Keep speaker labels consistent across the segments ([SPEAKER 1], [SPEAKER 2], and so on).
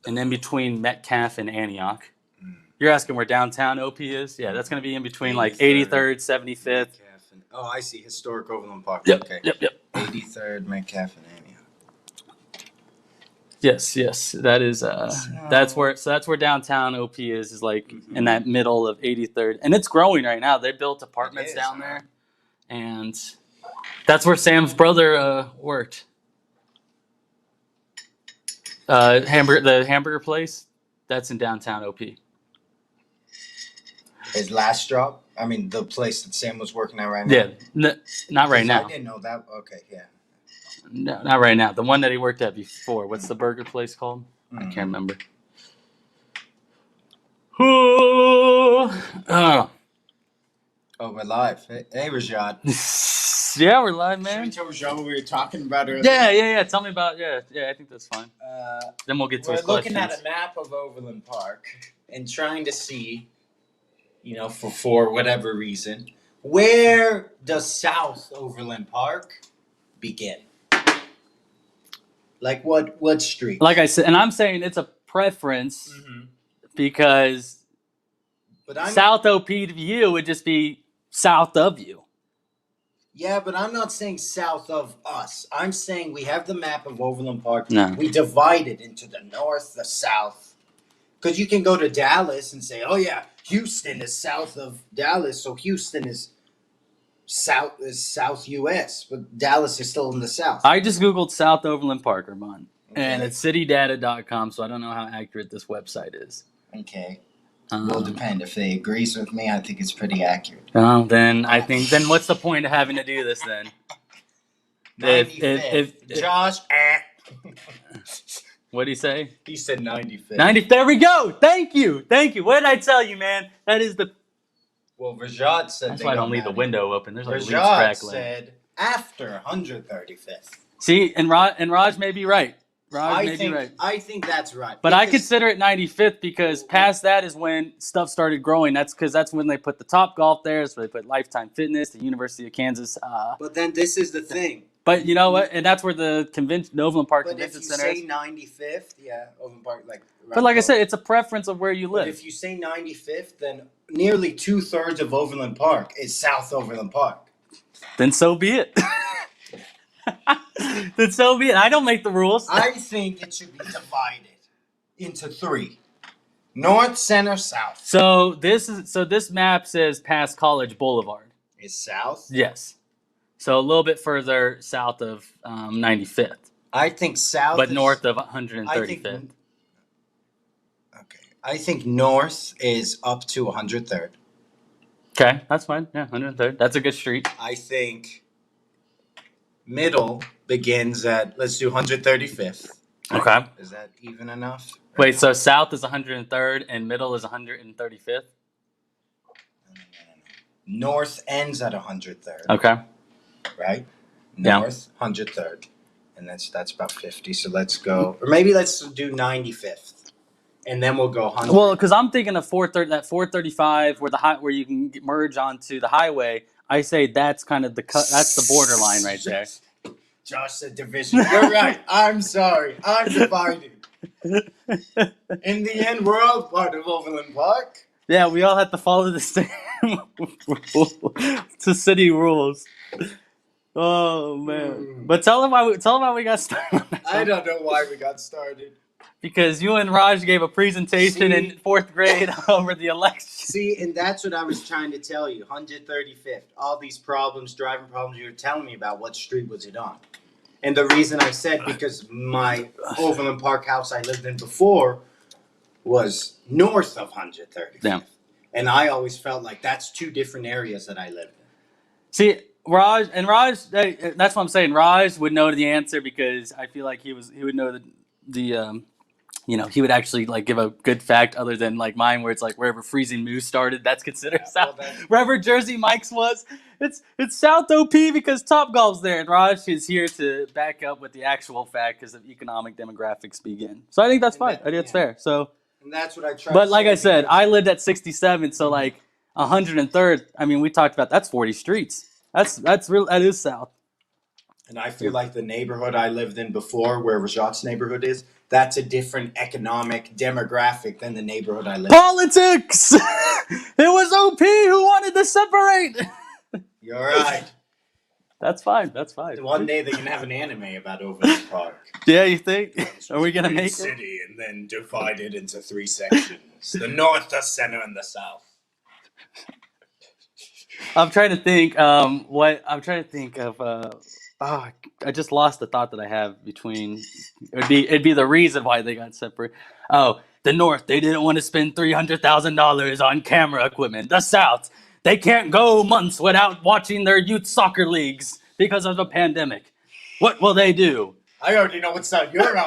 [SPEAKER 1] and in between Metcalf and Antioch. You're asking where downtown OP is? Yeah, that's going to be in between like 83rd, 75th.
[SPEAKER 2] Oh, I see. Historic Overland Park.
[SPEAKER 1] Yep,
[SPEAKER 2] Okay.
[SPEAKER 1] yep.
[SPEAKER 2] 83rd, Metcalf and Antioch.
[SPEAKER 1] Yes. That is that's where downtown OP is like in that middle of 83rd. And it's growing right now. They built apartments down there. And that's where Sam's brother worked. The hamburger place, that's in downtown OP.
[SPEAKER 2] His last job? I mean, the place that Sam was working at right now?
[SPEAKER 1] Yeah, not right now.
[SPEAKER 2] I didn't know that. Okay, yeah.
[SPEAKER 1] No, not right now. The one that he worked at before. What's the burger place called? I can't remember.
[SPEAKER 2] Oh, we're live. Hey, Rajad.
[SPEAKER 1] Yeah, we're live, man.
[SPEAKER 2] Should we tell Rajad what we were talking about earlier?
[SPEAKER 1] Yeah. Tell me about, yeah, I think that's fine. Then we'll get to his questions.
[SPEAKER 2] We're looking at a map of Overland Park and trying to see, for whatever reason, where does South Overland Park begin? Like what street?
[SPEAKER 1] Like I said, and I'm saying it's a preference because South OP to you would just be south of you.
[SPEAKER 2] Yeah, but I'm not saying south of us. I'm saying we have the map of Overland Park.
[SPEAKER 1] No.
[SPEAKER 2] We divide it into the north, the south. Because you can go to Dallas and say, oh yeah, Houston is south of Dallas, so Houston is South U.S., but Dallas is still in the south.
[SPEAKER 1] I just Googled South Overland Park, Armand, and it's citydata.com, so I don't know how accurate this website is.
[SPEAKER 2] Okay. Will depend. If they agrees with me, I think it's pretty accurate.
[SPEAKER 1] Oh, then what's the point of having to do this then?
[SPEAKER 2] If Josh,
[SPEAKER 1] what did he say?
[SPEAKER 2] He said 95th.
[SPEAKER 1] 90. There we go. Thank you. What did I tell you, man? That is the.
[SPEAKER 2] Well, Rajad said
[SPEAKER 1] that's why I don't leave the window open. There's like leaves
[SPEAKER 2] Rajad
[SPEAKER 1] crackling.
[SPEAKER 2] said after 135th.
[SPEAKER 1] See, and Raj may be right. I
[SPEAKER 2] think that's right.
[SPEAKER 1] But I consider it 95th because past that is when stuff started growing. That's because that's when they put the Top Golf there. So they put Lifetime Fitness, the University of Kansas.
[SPEAKER 2] But then this is the thing.
[SPEAKER 1] But you know what? And that's where the Overland Park Convention Center is.
[SPEAKER 2] But if you say 95th, yeah, Overland Park, like.
[SPEAKER 1] But like I said, it's a preference of where you live.
[SPEAKER 2] But if you say 95th, then nearly 2/3 of Overland Park is South Overland Park.
[SPEAKER 1] Then so be it. Then so be it. I don't make the rules.
[SPEAKER 2] I think it should be divided into 3: North, Center, South.
[SPEAKER 1] So this map says past College Boulevard.
[SPEAKER 2] Is south?
[SPEAKER 1] Yes. So a little bit further south of 95th.
[SPEAKER 2] I think south.
[SPEAKER 1] But north of 135th.
[SPEAKER 2] I think north is up to 103rd.
[SPEAKER 1] Okay, that's fine. Yeah, 103rd. That's a good street.
[SPEAKER 2] I think middle begins at, let's do 135th.
[SPEAKER 1] Okay.
[SPEAKER 2] Is that even enough?
[SPEAKER 1] Wait, so south is 103rd and middle is 135th?
[SPEAKER 2] No. North ends at 103rd.
[SPEAKER 1] Okay.
[SPEAKER 2] Right? North, 103rd. And that's about 50. So let's go. Or maybe let's do 95th. And then we'll go 100.
[SPEAKER 1] Well, because I'm thinking of 435 where you can merge onto the highway. I say that's kind of that's the borderline right there.
[SPEAKER 2] Josh said division. You're right. I'm sorry. I'm divided. In the end, we're all part of Overland Park.
[SPEAKER 1] Yeah, we all have to follow the same to city rules. Oh man! But tell them why we got started.
[SPEAKER 2] I don't know why we got started.
[SPEAKER 1] Because you and Raj gave a presentation in 4th grade over the election.
[SPEAKER 2] See, and that's what I was trying to tell you. 135th. All these problems, driving problems you were telling me about. What street was it on? And the reason I said because my Overland Park house I lived in before was north of 135th.
[SPEAKER 1] Yeah.
[SPEAKER 2] And I always felt like that's 2 different areas that I lived in.
[SPEAKER 1] See, Raj, that's what I'm saying. Raj would know the answer because I feel like he would know the he would actually like give a good fact other than like mine where it's like wherever Freezing Moose started, that's considered south. Wherever Jersey Mike's was, it's South OP because Top Golf's there. And Raj is here to back up with the actual fact because of economic demographics begin. So I think that's fine. I think that's fair. So
[SPEAKER 2] and that's what I tried.
[SPEAKER 1] But like I said, I lived at 67, so like 103rd. I mean, we talked about that's 40 streets. That is south.
[SPEAKER 2] And I feel like the neighborhood I lived in before, where Rajat's neighborhood is, that's a different economic demographic than the neighborhood I live in.
[SPEAKER 1] Politics. It was OP who wanted to separate.
[SPEAKER 2] You're right.
[SPEAKER 1] That's fine. That's fine.
[SPEAKER 2] One day they can have an anime about Overland Park.
[SPEAKER 1] Yeah, you think? Are we gonna make it?
[SPEAKER 2] City and then divided into 3 sections: the north, the center, and the south.
[SPEAKER 1] I'm trying to think. What I'm trying to think of. I just lost the thought that I have between. It'd be the reason why they got separate. Oh, the North, they didn't want to spend $300,000 on camera equipment. The South, they can't go months without watching their youth soccer leagues because of the pandemic. What will they do?
[SPEAKER 2] I already know what side you're on.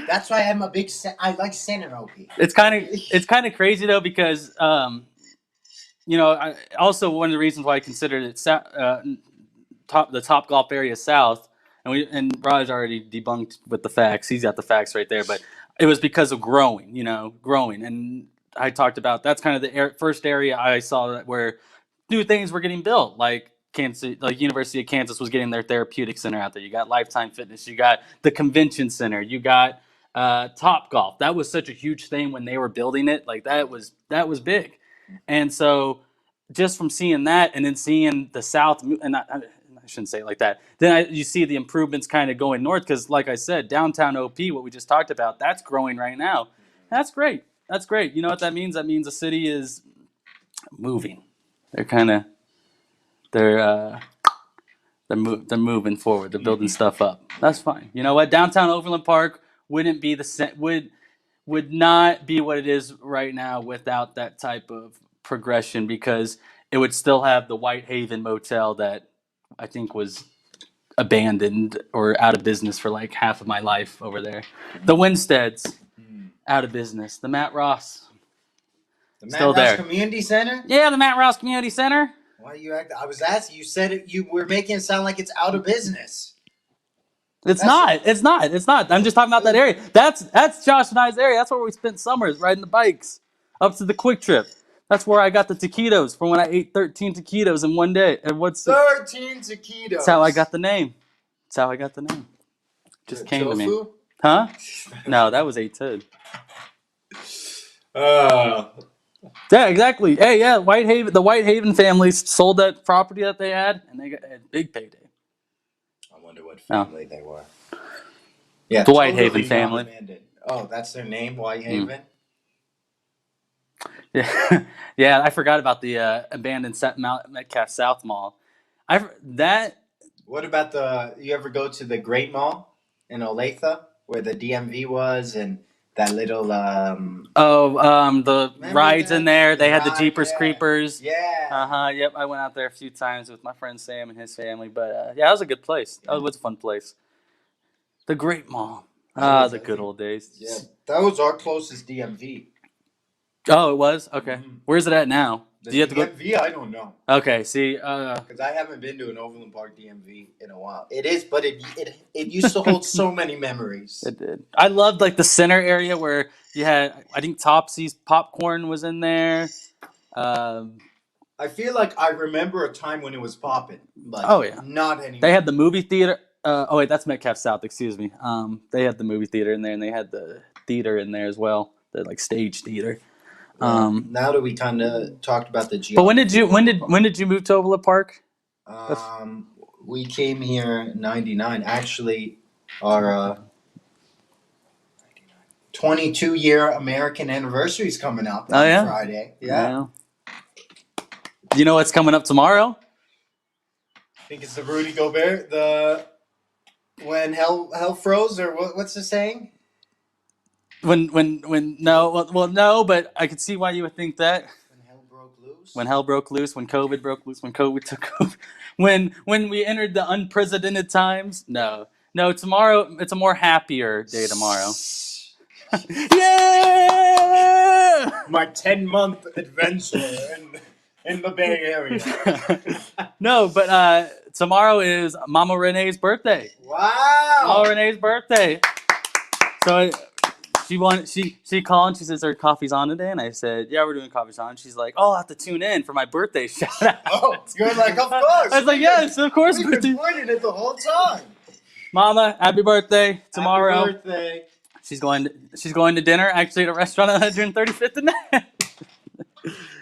[SPEAKER 2] That's why I'm a big. I like center OP.
[SPEAKER 1] It's kind of crazy though because also one of the reasons why I considered it the top golf area south, and Raj already debunked with the facts. He's got the facts right there, but it was because of growing, and I talked about that's kind of the first area I saw that where new things were getting built, like Kansas, like University of Kansas was getting their therapeutic center out there. You got Lifetime Fitness, you got the convention center, you got Top Golf. That was such a huge thing when they were building it. Like that was big. And so just from seeing that and then seeing the South, and I shouldn't say it like that, then you see the improvements kind of going north because, like I said, downtown OP, what we just talked about, that's growing right now. That's great. That's great. You know what that means? That means the city is moving. They're moving forward. They're building stuff up. That's fine. You know what? Downtown Overland Park wouldn't be would not be what it is right now without that type of progression because it would still have the Whitehaven Motel that I think was abandoned or out of business for like half of my life over there. The Winsteads, out of business. The Matt Ross,
[SPEAKER 2] the
[SPEAKER 1] still
[SPEAKER 2] Matt Ross
[SPEAKER 1] there.
[SPEAKER 2] Community Center?
[SPEAKER 1] Yeah, the Matt Ross Community Center.
[SPEAKER 2] Why are you acting? I was asking. You said it. You were making it sound like it's out of business.
[SPEAKER 1] It's not. I'm just talking about that area. That's Josh and I's area. That's where we spent summers riding the bikes up to the Quick Trip. That's where I got the taquitos from when I ate 13 taquitos in one day. And
[SPEAKER 2] 13 taquitos.
[SPEAKER 1] That's how I got the name. Just came to me. Huh? No, that was 8-10. Yeah, exactly. Hey, yeah, the Whitehaven family sold that property that they had, and they got a big payday.
[SPEAKER 2] I wonder what family they were. Yeah,
[SPEAKER 1] the Whitehaven family.
[SPEAKER 2] Oh, that's their name, Whitehaven?
[SPEAKER 1] Yeah, yeah. I forgot about the abandoned Metcalf South Mall.
[SPEAKER 2] What about you ever go to the Great Mall in Olathe, where the DMV was, and that little...
[SPEAKER 1] the rides in there. They had the Jeepers Creepers.
[SPEAKER 2] Yeah.
[SPEAKER 1] Yep, I went out there a few times with my friend Sam and his family. But yeah, it was a good place. That was a fun place. The Great Mall. The good old days.
[SPEAKER 2] Yeah, that was our closest DMV.
[SPEAKER 1] Oh, it was? Okay.
[SPEAKER 2] Mm-hmm.
[SPEAKER 1] Where's it at now?
[SPEAKER 2] The
[SPEAKER 1] Do you have to
[SPEAKER 2] DMV,
[SPEAKER 1] go?
[SPEAKER 2] I don't know.
[SPEAKER 1] Okay, see.
[SPEAKER 2] Because I haven't been to an Overland Park DMV in a while. It is, but it used to hold so many memories.
[SPEAKER 1] It did. I loved like the center area where you had, I think Topsy's popcorn was in there.
[SPEAKER 2] I feel like I remember a time when it was popping. But
[SPEAKER 1] oh yeah.
[SPEAKER 2] Not anymore.
[SPEAKER 1] They had the movie theater. Oh wait, that's Metcalf South. Excuse me. They had the movie theater in there, and they had the theater in there as well. The like stage theater.
[SPEAKER 2] Now that we kind of talked about the
[SPEAKER 1] But when did you move to Overland Park?
[SPEAKER 2] We came here in '99. Actually, our 22-year American anniversary is coming up on Friday. Yeah.
[SPEAKER 1] You know what's coming up tomorrow?
[SPEAKER 2] I think it's the Rudy Gobert. When hell froze, or what's the saying?
[SPEAKER 1] No, but I could see why you would think that.
[SPEAKER 2] When hell broke loose.
[SPEAKER 1] When hell broke loose, when COVID broke loose, when COVID took over, when we entered the unprecedented times. No, tomorrow it's a more happier day tomorrow. Yeah!
[SPEAKER 2] My 10-month adventure in the Bay Area.
[SPEAKER 1] No, but tomorrow is Mama Renee's birthday.
[SPEAKER 2] Wow!
[SPEAKER 1] Mama Renee's birthday. So she called and she says, "Our coffee's on today," and I said, "Yeah, we're doing coffee's on." She's like, "Oh, I'll have to tune in for my birthday shout out."
[SPEAKER 3] Oh, you're like, of course.
[SPEAKER 1] I was like, "Yes, of course."
[SPEAKER 3] We've been pointing it the whole time.
[SPEAKER 1] Mama, happy birthday tomorrow.
[SPEAKER 2] Happy birthday.
[SPEAKER 1] She's going to dinner actually at a restaurant on 135th tonight.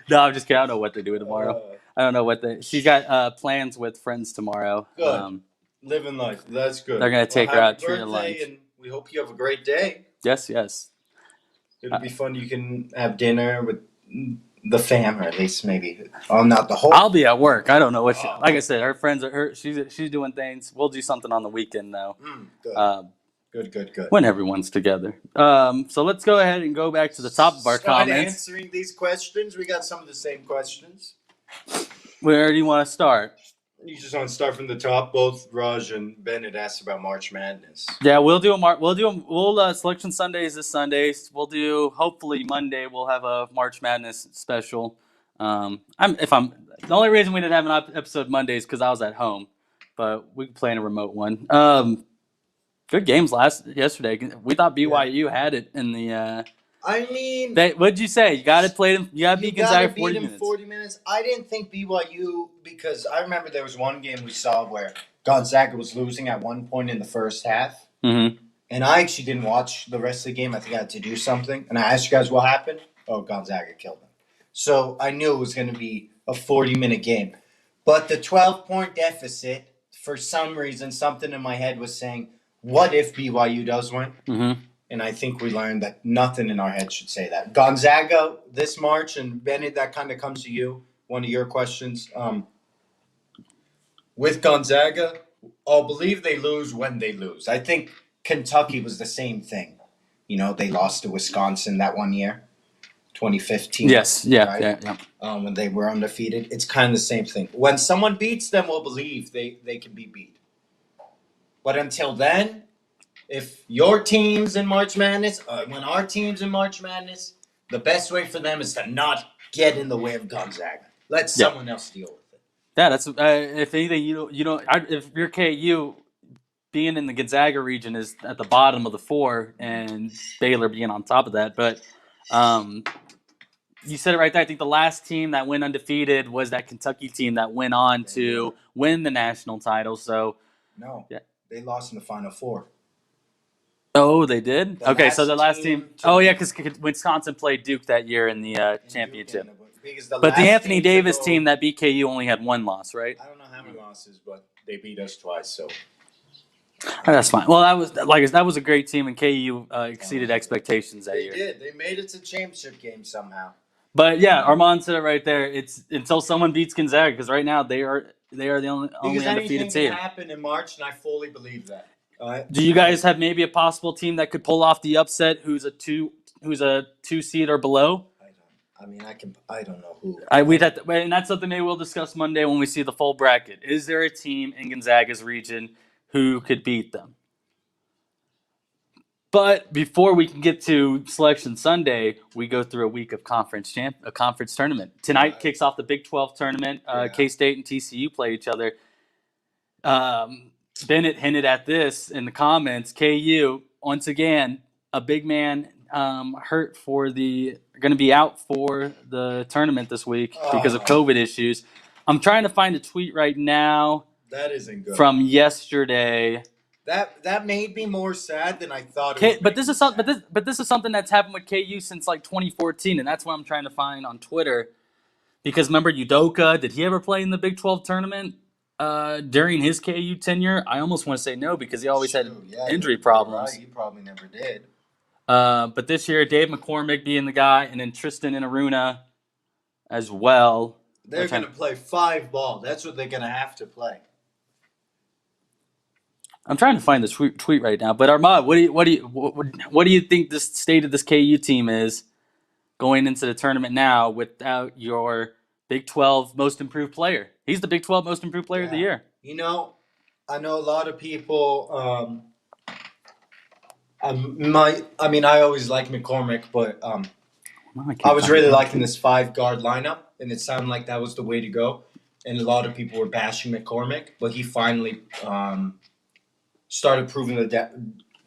[SPEAKER 1] No, I'm just kidding. I don't know what they're doing tomorrow. I don't know what she's got plans with friends tomorrow.
[SPEAKER 3] Good. Living life. That's good.
[SPEAKER 1] They're gonna take her out, treat her
[SPEAKER 3] happy
[SPEAKER 1] lunch.
[SPEAKER 3] birthday, and we hope you have a great day.
[SPEAKER 1] Yes.
[SPEAKER 3] It'll be fun. You can have dinner with the fam, or at least maybe. Oh, not the whole.
[SPEAKER 1] I'll be at work. I don't know what like I said, her friends are she's doing things. We'll do something on the weekend though.
[SPEAKER 3] Good. Good.
[SPEAKER 1] When everyone's together. So let's go ahead and go back to the top of our
[SPEAKER 3] Start
[SPEAKER 1] comments.
[SPEAKER 3] answering these questions. We got some of the same questions.
[SPEAKER 1] Where do you want to start?
[SPEAKER 3] You just want to start from the top. Both Raj and Bennett asked about March Madness.
[SPEAKER 1] Yeah, we'll Selection Sundays this Sunday. We'll do hopefully Monday. We'll have a March Madness special. The only reason we didn't have an episode Monday is because I was at home, but we can play in a remote one. Good games yesterday. We thought BYU had it in the.
[SPEAKER 3] I mean,
[SPEAKER 1] what'd you say? You got to play them. You got to beat Gonzaga 40 minutes.
[SPEAKER 3] 40 minutes. I didn't think BYU, because I remember there was one game we saw where Gonzaga was losing at one point in the first half.
[SPEAKER 1] Mm-hmm.
[SPEAKER 3] And I actually didn't watch the rest of the game. I think I had to do something. And I asked you guys what happened. Oh, Gonzaga killed them. So I knew it was going to be a 40-minute game. But the 12-point deficit, for some reason, something in my head was saying, what if BYU does win?
[SPEAKER 1] Mm-hmm.
[SPEAKER 3] And I think we learned that nothing in our head should say that. Gonzaga this March, and Bennett, that kind of comes to you, one of your questions. With Gonzaga, I'll believe they lose when they lose. I think Kentucky was the same thing. You know, they lost to Wisconsin that one year, 2015.
[SPEAKER 1] Yes, yeah,
[SPEAKER 3] right?
[SPEAKER 1] yeah.
[SPEAKER 3] When they were undefeated. It's kind of the same thing. When someone beats them, we'll believe they can be beat. But until then, if your team's in March Madness, when our team's in March Madness, the best way for them is to not get in the way of Gonzaga. Let someone else deal with it.
[SPEAKER 1] Yeah, that's if anything, you don't. If you're KU, being in the Gonzaga region is at the bottom of the four, and Baylor being on top of that. But you said it right there. I think the last team that went undefeated was that Kentucky team that went on to win the national title. So
[SPEAKER 3] no, they lost in the Final Four.
[SPEAKER 1] Oh, they did? Okay, so the last team. Oh, yeah, because Wisconsin played Duke that year in the championship. But the Anthony Davis team that beat KU only had one loss, right?
[SPEAKER 3] I don't know how many losses, but they beat us twice, so.
[SPEAKER 1] That's fine. Well, that was a great team, and KU exceeded expectations that year.
[SPEAKER 3] They did. They made it to championship game somehow.
[SPEAKER 1] But yeah, Armand said it right there. It's until someone beats Gonzaga, because right now they are the only undefeated team.
[SPEAKER 3] Because anything can happen in March, and I fully believe that.
[SPEAKER 1] Do you guys have maybe a possible team that could pull off the upset? Who's a two seed or below?
[SPEAKER 3] I don't know who.
[SPEAKER 1] And that's something maybe we'll discuss Monday when we see the full bracket. Is there a team in Gonzaga's region who could beat them? But before we can get to Selection Sunday, we go through a week of conference tournament. Tonight kicks off the Big 12 tournament. K-State and TCU play each other. Bennett hinted at this in the comments. KU, once again, a big man hurt going to be out for the tournament this week because of COVID issues. I'm trying to find a tweet right now.
[SPEAKER 3] That isn't good.
[SPEAKER 1] From yesterday.
[SPEAKER 3] That made me more sad than I thought it would.
[SPEAKER 1] But this is something that's happened with KU since like 2014, and that's what I'm trying to find on Twitter. Because remember Udoka, did he ever play in the Big 12 tournament? During his KU tenure, I almost want to say no because he always had injury problems.
[SPEAKER 3] Right. He probably never did.
[SPEAKER 1] But this year, Dave McCormick being the guy, and then Tristan Inaruna as well.
[SPEAKER 3] They're going to play 5 ball. That's what they're going to have to play.
[SPEAKER 1] I'm trying to find this tweet right now. But Armand, what do you think the state of this KU team is going into the tournament now without your Big 12 most improved player? He's the Big 12 most improved player of the year.
[SPEAKER 3] You know, I know a lot of people. I always like McCormick, but I was really liking this 5-guard lineup, and it sounded like that was the way to go. And a lot of people were bashing McCormick, but he finally started proving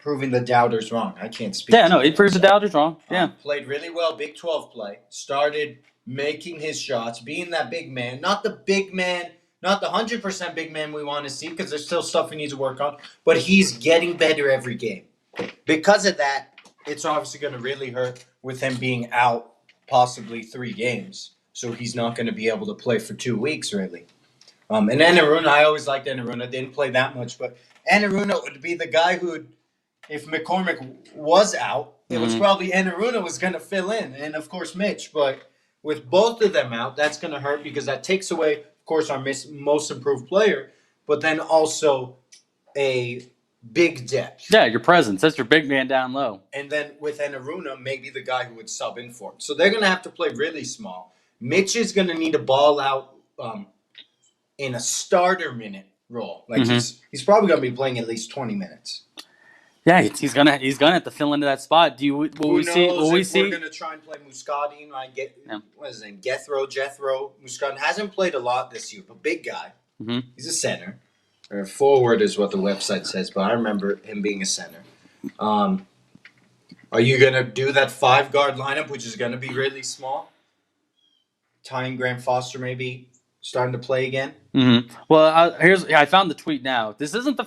[SPEAKER 3] proving the doubters wrong. I can't speak.
[SPEAKER 1] Yeah,
[SPEAKER 3] to
[SPEAKER 1] no,
[SPEAKER 3] that.
[SPEAKER 1] he proves the doubters wrong. Yeah.
[SPEAKER 3] Played really well, Big 12 play. Started making his shots, being that big man. Not the big man, not the 100% big man we want to see because there's still stuff he needs to work on. But he's getting better every game. Because of that, it's obviously going to really hurt with him being out possibly 3 games. So he's not going to be able to play for 2 weeks, really. And Enaruna, I always liked Enaruna. Didn't play that much, but Enaruna would be the guy who would, if McCormick was out, it was probably Enaruna was going to fill in. And, of course, Mitch. But with both of them out, that's going to hurt because that takes away, of course, our most improved player, but then also a big depth.
[SPEAKER 1] Yeah, your presence. That's your big man down low.
[SPEAKER 3] And then with Enaruna, maybe the guy who would sub in for him. So they're going to have to play really small. Mitch is going to need a ball out in a starter minute role. Like he's probably going to be playing at least 20 minutes.
[SPEAKER 1] Yeah, he's gonna have to fill into that spot. Will we see?
[SPEAKER 3] We're going to try and play Muscadine. What is his name? Jethro Muscadine hasn't played a lot this year, but big guy.
[SPEAKER 1] Mm-hmm.
[SPEAKER 3] He's a center. Or forward is what the website says, but I remember him being a center. Are you going to do that 5-guard lineup, which is going to be really small? Tying Graham Foster maybe starting to play again?
[SPEAKER 1] Mm-hmm. Well, I found the tweet now. This isn't the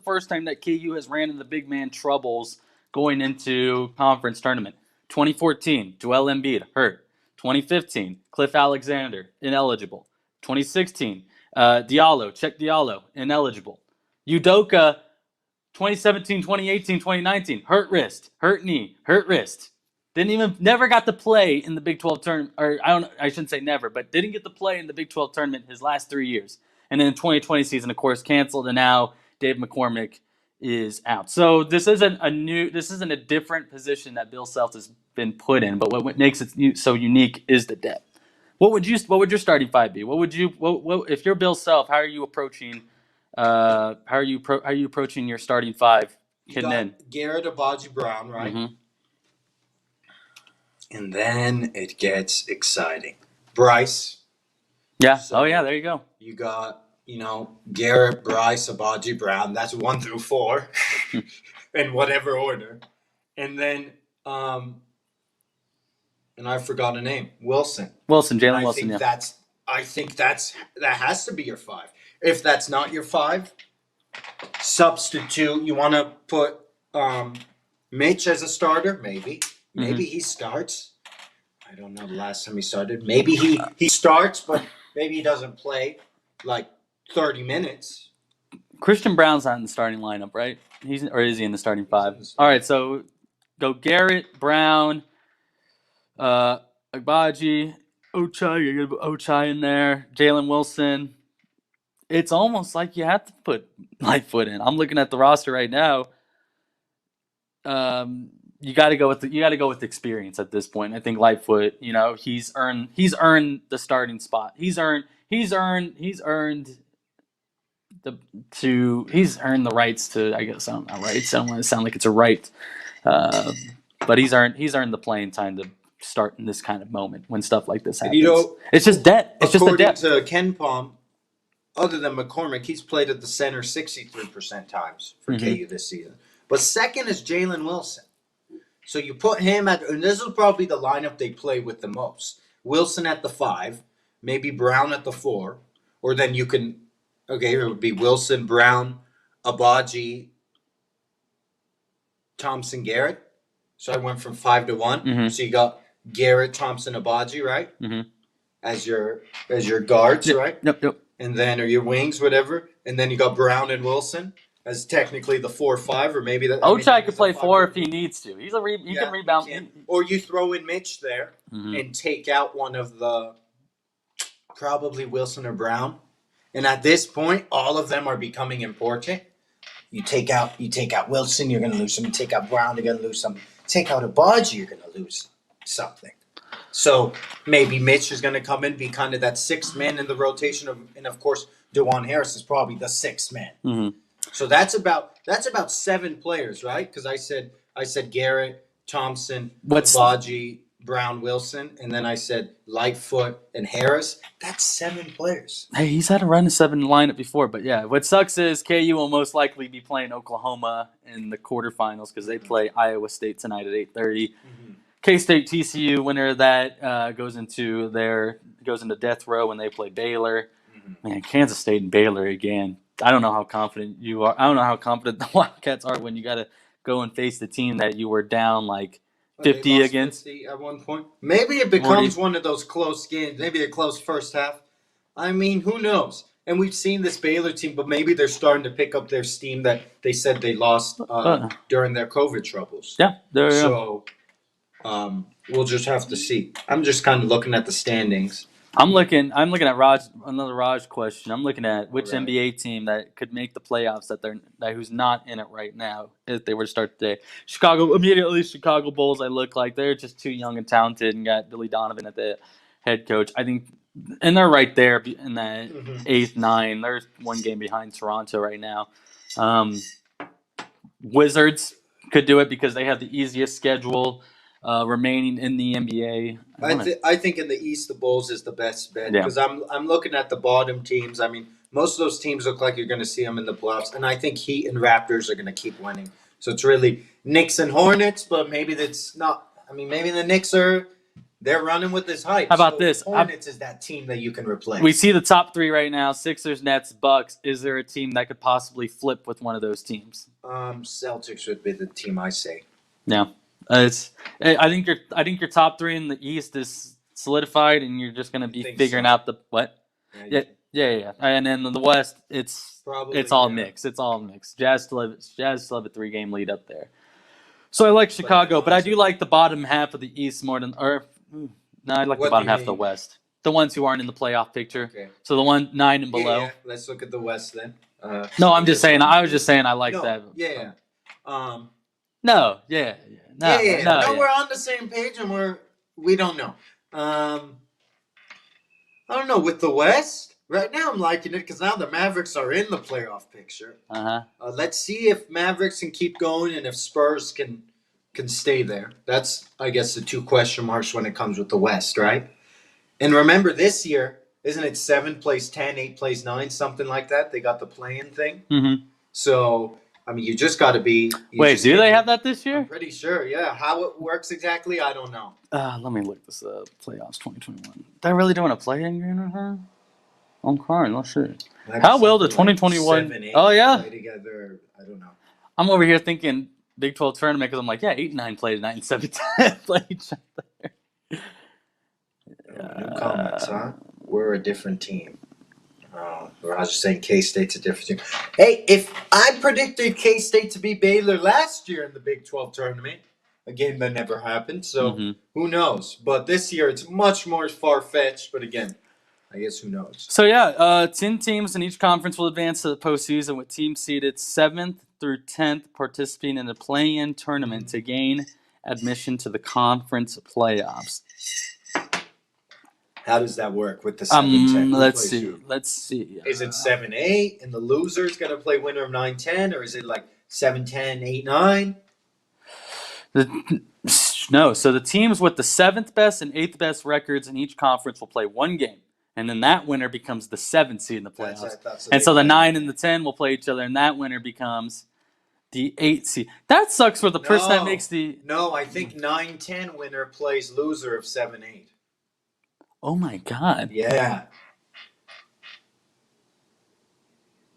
[SPEAKER 1] first time that KU has ran into big man troubles going into conference tournament. 2014, Joel Embiid hurt. 2015, Cliff Alexander ineligible. 2016, Diallo, ineligible. Udoka, 2017, 2018, 2019, hurt wrist, hurt knee, hurt wrist. Never got to play in the Big 12 tournament, or I shouldn't say never, but didn't get to play in the Big 12 tournament his last 3 years. And then the 2020 season, of course, canceled, and now Dave McCormick is out. So this isn't a different position that Bill Self has been put in, but what makes it so unique is the depth. What would your starting 5 be? What if you're Bill Self? How are you approaching? How are you approaching your starting 5? Hitting in
[SPEAKER 3] Garrett Abaji Brown, right?
[SPEAKER 1] Mm-hmm.
[SPEAKER 3] And then it gets exciting. Bryce.
[SPEAKER 1] Yeah.
[SPEAKER 3] So
[SPEAKER 1] there you go.
[SPEAKER 3] You got, Garrett, Bryce, Abaji Brown. That's 1 through 4 in whatever order. And then, and I forgot a name. Wilson.
[SPEAKER 1] Jalen Wilson. Yeah.
[SPEAKER 3] I think that has to be your 5. If that's not your 5, substitute. You want to put Mitch as a starter? Maybe he starts. I don't know the last time he started. Maybe he starts, but maybe he doesn't play like 30 minutes.
[SPEAKER 1] Christian Brown's not in the starting lineup, right? Or is he in the starting 5? All right, so go Garrett, Brown, Agbaji, Ochai. You get Ochai in there. Jalen Wilson. It's almost like you have to put Lightfoot in. I'm looking at the roster right now. You got to go with experience at this point. I think Lightfoot, he's earned the starting spot. He's earned the rights to, I guess, I don't know, rights. I don't want to sound like it's a right. But he's earned the playing time to start in this kind of moment when stuff like this happens. It's just debt. It's just a debt.
[SPEAKER 3] According to Ken Palm, other than McCormick, he's played at the center 63% times for KU this season. But second is Jalen Wilson. So you put him and this will probably be the lineup they play with the most. Wilson at the 5, maybe Brown at the 4, or then you can, it would be Wilson, Brown, Abaji, Thompson, Garrett. So I went from 5 to 1.
[SPEAKER 1] Mm-hmm.
[SPEAKER 3] So you got Garrett, Thompson, Abaji, right?
[SPEAKER 1] Mm-hmm.
[SPEAKER 3] As your guards, right?
[SPEAKER 1] Yep.
[SPEAKER 3] And then, or your wings, whatever. And then you got Brown and Wilson as technically the 4-5, or maybe that.
[SPEAKER 1] Ochai could play 4 if he needs to. He can rebound.
[SPEAKER 3] Or you throw in Mitch there and take out one of the, probably Wilson or Brown. And at this point, all of them are becoming important. You take out Wilson, you're going to lose some. You take out Brown, you're going to lose some. Take out Abaji, you're going to lose something. So maybe Mitch is going to come in, be kind of that 6th man in the rotation, and of course, DeJuan Harris is probably the 6th man.
[SPEAKER 1] Mm-hmm.
[SPEAKER 3] So that's about 7 players, right? Because I said Garrett, Thompson, Abaji, Brown, Wilson, and then I said Lightfoot and Harris. That's 7 players.
[SPEAKER 1] Hey, he's had a run to 7 lineup before, but yeah, what sucks is KU will most likely be playing Oklahoma in the quarterfinals because they play Iowa State tonight at 8:30.
[SPEAKER 3] Mm-hmm.
[SPEAKER 1] K-State TCU winner of that goes into death row when they play Baylor.
[SPEAKER 3] Mm-hmm.
[SPEAKER 1] Man, Kansas State and Baylor again. I don't know how confident you are. I don't know how confident the Wildcats are when you got to go and face the team that you were down like 50
[SPEAKER 3] They lost
[SPEAKER 1] against.
[SPEAKER 3] 50 at one point. Maybe it becomes one of those close games. Maybe a close first half. I mean, who knows? And we've seen this Baylor team, but maybe they're starting to pick up their steam that they said they lost during their COVID troubles.
[SPEAKER 1] Yeah,
[SPEAKER 3] So we'll just have to see. I'm just kind of looking at the standings.
[SPEAKER 1] I'm looking at another Raj question. I'm looking at which
[SPEAKER 3] All right.
[SPEAKER 1] NBA team that could make the playoffs that who's not in it right now if they were to start today. Chicago Bulls. I look like they're just too young and talented and got Billy Donovan at the head coach. I think, and they're right there in that 8th, 9. They're 1 game behind Toronto right now. Wizards could do it because they have the easiest schedule remaining in the NBA.
[SPEAKER 3] I think in the East, the Bulls is the best bet
[SPEAKER 1] Yeah.
[SPEAKER 3] because I'm looking at the bottom teams. I mean, most of those teams look like you're going to see them in the playoffs, and I think Heat and Raptors are going to keep winning. So it's really Knicks and Hornets, but maybe that's not. I mean, maybe the Knicks they're running with this hype.
[SPEAKER 1] How about
[SPEAKER 3] So
[SPEAKER 1] this?
[SPEAKER 3] Hornets is that team that you can replace.
[SPEAKER 1] We see the top 3 right now: Sixers, Nets, Bucks. Is there a team that could possibly flip with one of those teams?
[SPEAKER 3] Celtics would be the team I say.
[SPEAKER 1] Yeah, I think your top 3 in the East is solidified, and you're just going to be
[SPEAKER 3] think
[SPEAKER 1] figuring
[SPEAKER 3] so?
[SPEAKER 1] out the what? Yeah. And then in the West, it's
[SPEAKER 3] Probably,
[SPEAKER 1] all
[SPEAKER 3] yeah.
[SPEAKER 1] mixed. It's all mixed. Jazz still have a 3-game lead up there. So I like Chicago, but I do like the bottom half of the East more than I like
[SPEAKER 3] What
[SPEAKER 1] the bottom
[SPEAKER 3] do you
[SPEAKER 1] half of the
[SPEAKER 3] mean?
[SPEAKER 1] West. The ones who aren't in the playoff picture.
[SPEAKER 3] Okay.
[SPEAKER 1] So the 9 and below.
[SPEAKER 3] Yeah. Let's look at the West then.
[SPEAKER 1] No, I'm just saying. I was just saying I like
[SPEAKER 3] no,
[SPEAKER 1] that.
[SPEAKER 3] Yeah.
[SPEAKER 1] No, yeah. No,
[SPEAKER 3] No, we're on the same page, and we don't know. I don't know with the West right now. I'm liking it because now the Mavericks are in the playoff picture. Let's see if Mavericks can keep going and if Spurs can stay there. That's, I guess, the 2 question marks when it comes with the West, right? And remember, this year, isn't it 7 plays 10, 8 plays 9, something like that? They got the play-in thing.
[SPEAKER 1] Mm-hmm.
[SPEAKER 3] So, I mean, you just got to be.
[SPEAKER 1] Wait, do they have that this year?
[SPEAKER 3] I'm pretty sure, yeah. How it works exactly, I don't know.
[SPEAKER 1] Let me look this up. Playoffs 2021. They're really doing a play-in game? I'm crying. Not sure. How will the 2021?
[SPEAKER 3] 7, 8
[SPEAKER 1] Oh yeah.
[SPEAKER 3] play together. I don't know.
[SPEAKER 1] I'm over here thinking Big 12 tournament because I'm like, yeah, 8 and 9 play 9 and 7 play each other.
[SPEAKER 3] New comments, huh? We're a different team. I was just saying K-State's a different team. Hey, if I predicted K-State to be Baylor last year in the Big 12 tournament, a game that never happened, so who knows? But this year it's much more far-fetched, but again, I guess who knows?
[SPEAKER 1] So yeah, 10 teams in each conference will advance to the postseason with teams seeded 7th through 10th participating in the play-in tournament to gain admission to the conference playoffs.
[SPEAKER 3] How does that work with the 7-10?
[SPEAKER 1] Let's see.
[SPEAKER 3] Is it 7-8 and the loser's gonna play winner of 9-10, or is it like 7-10, 8-9?
[SPEAKER 1] No, so the teams with the 7th best and 8th best records in each conference will play 1 game. And then that winner becomes the 7th seed in the playoffs. And so the 9 and the 10 will play each other, and that winner becomes the 8th seed. That sucks for the person that makes the...
[SPEAKER 3] No, I think 9-10 winner plays loser of 7-8.
[SPEAKER 1] Oh my God.
[SPEAKER 3] Yeah.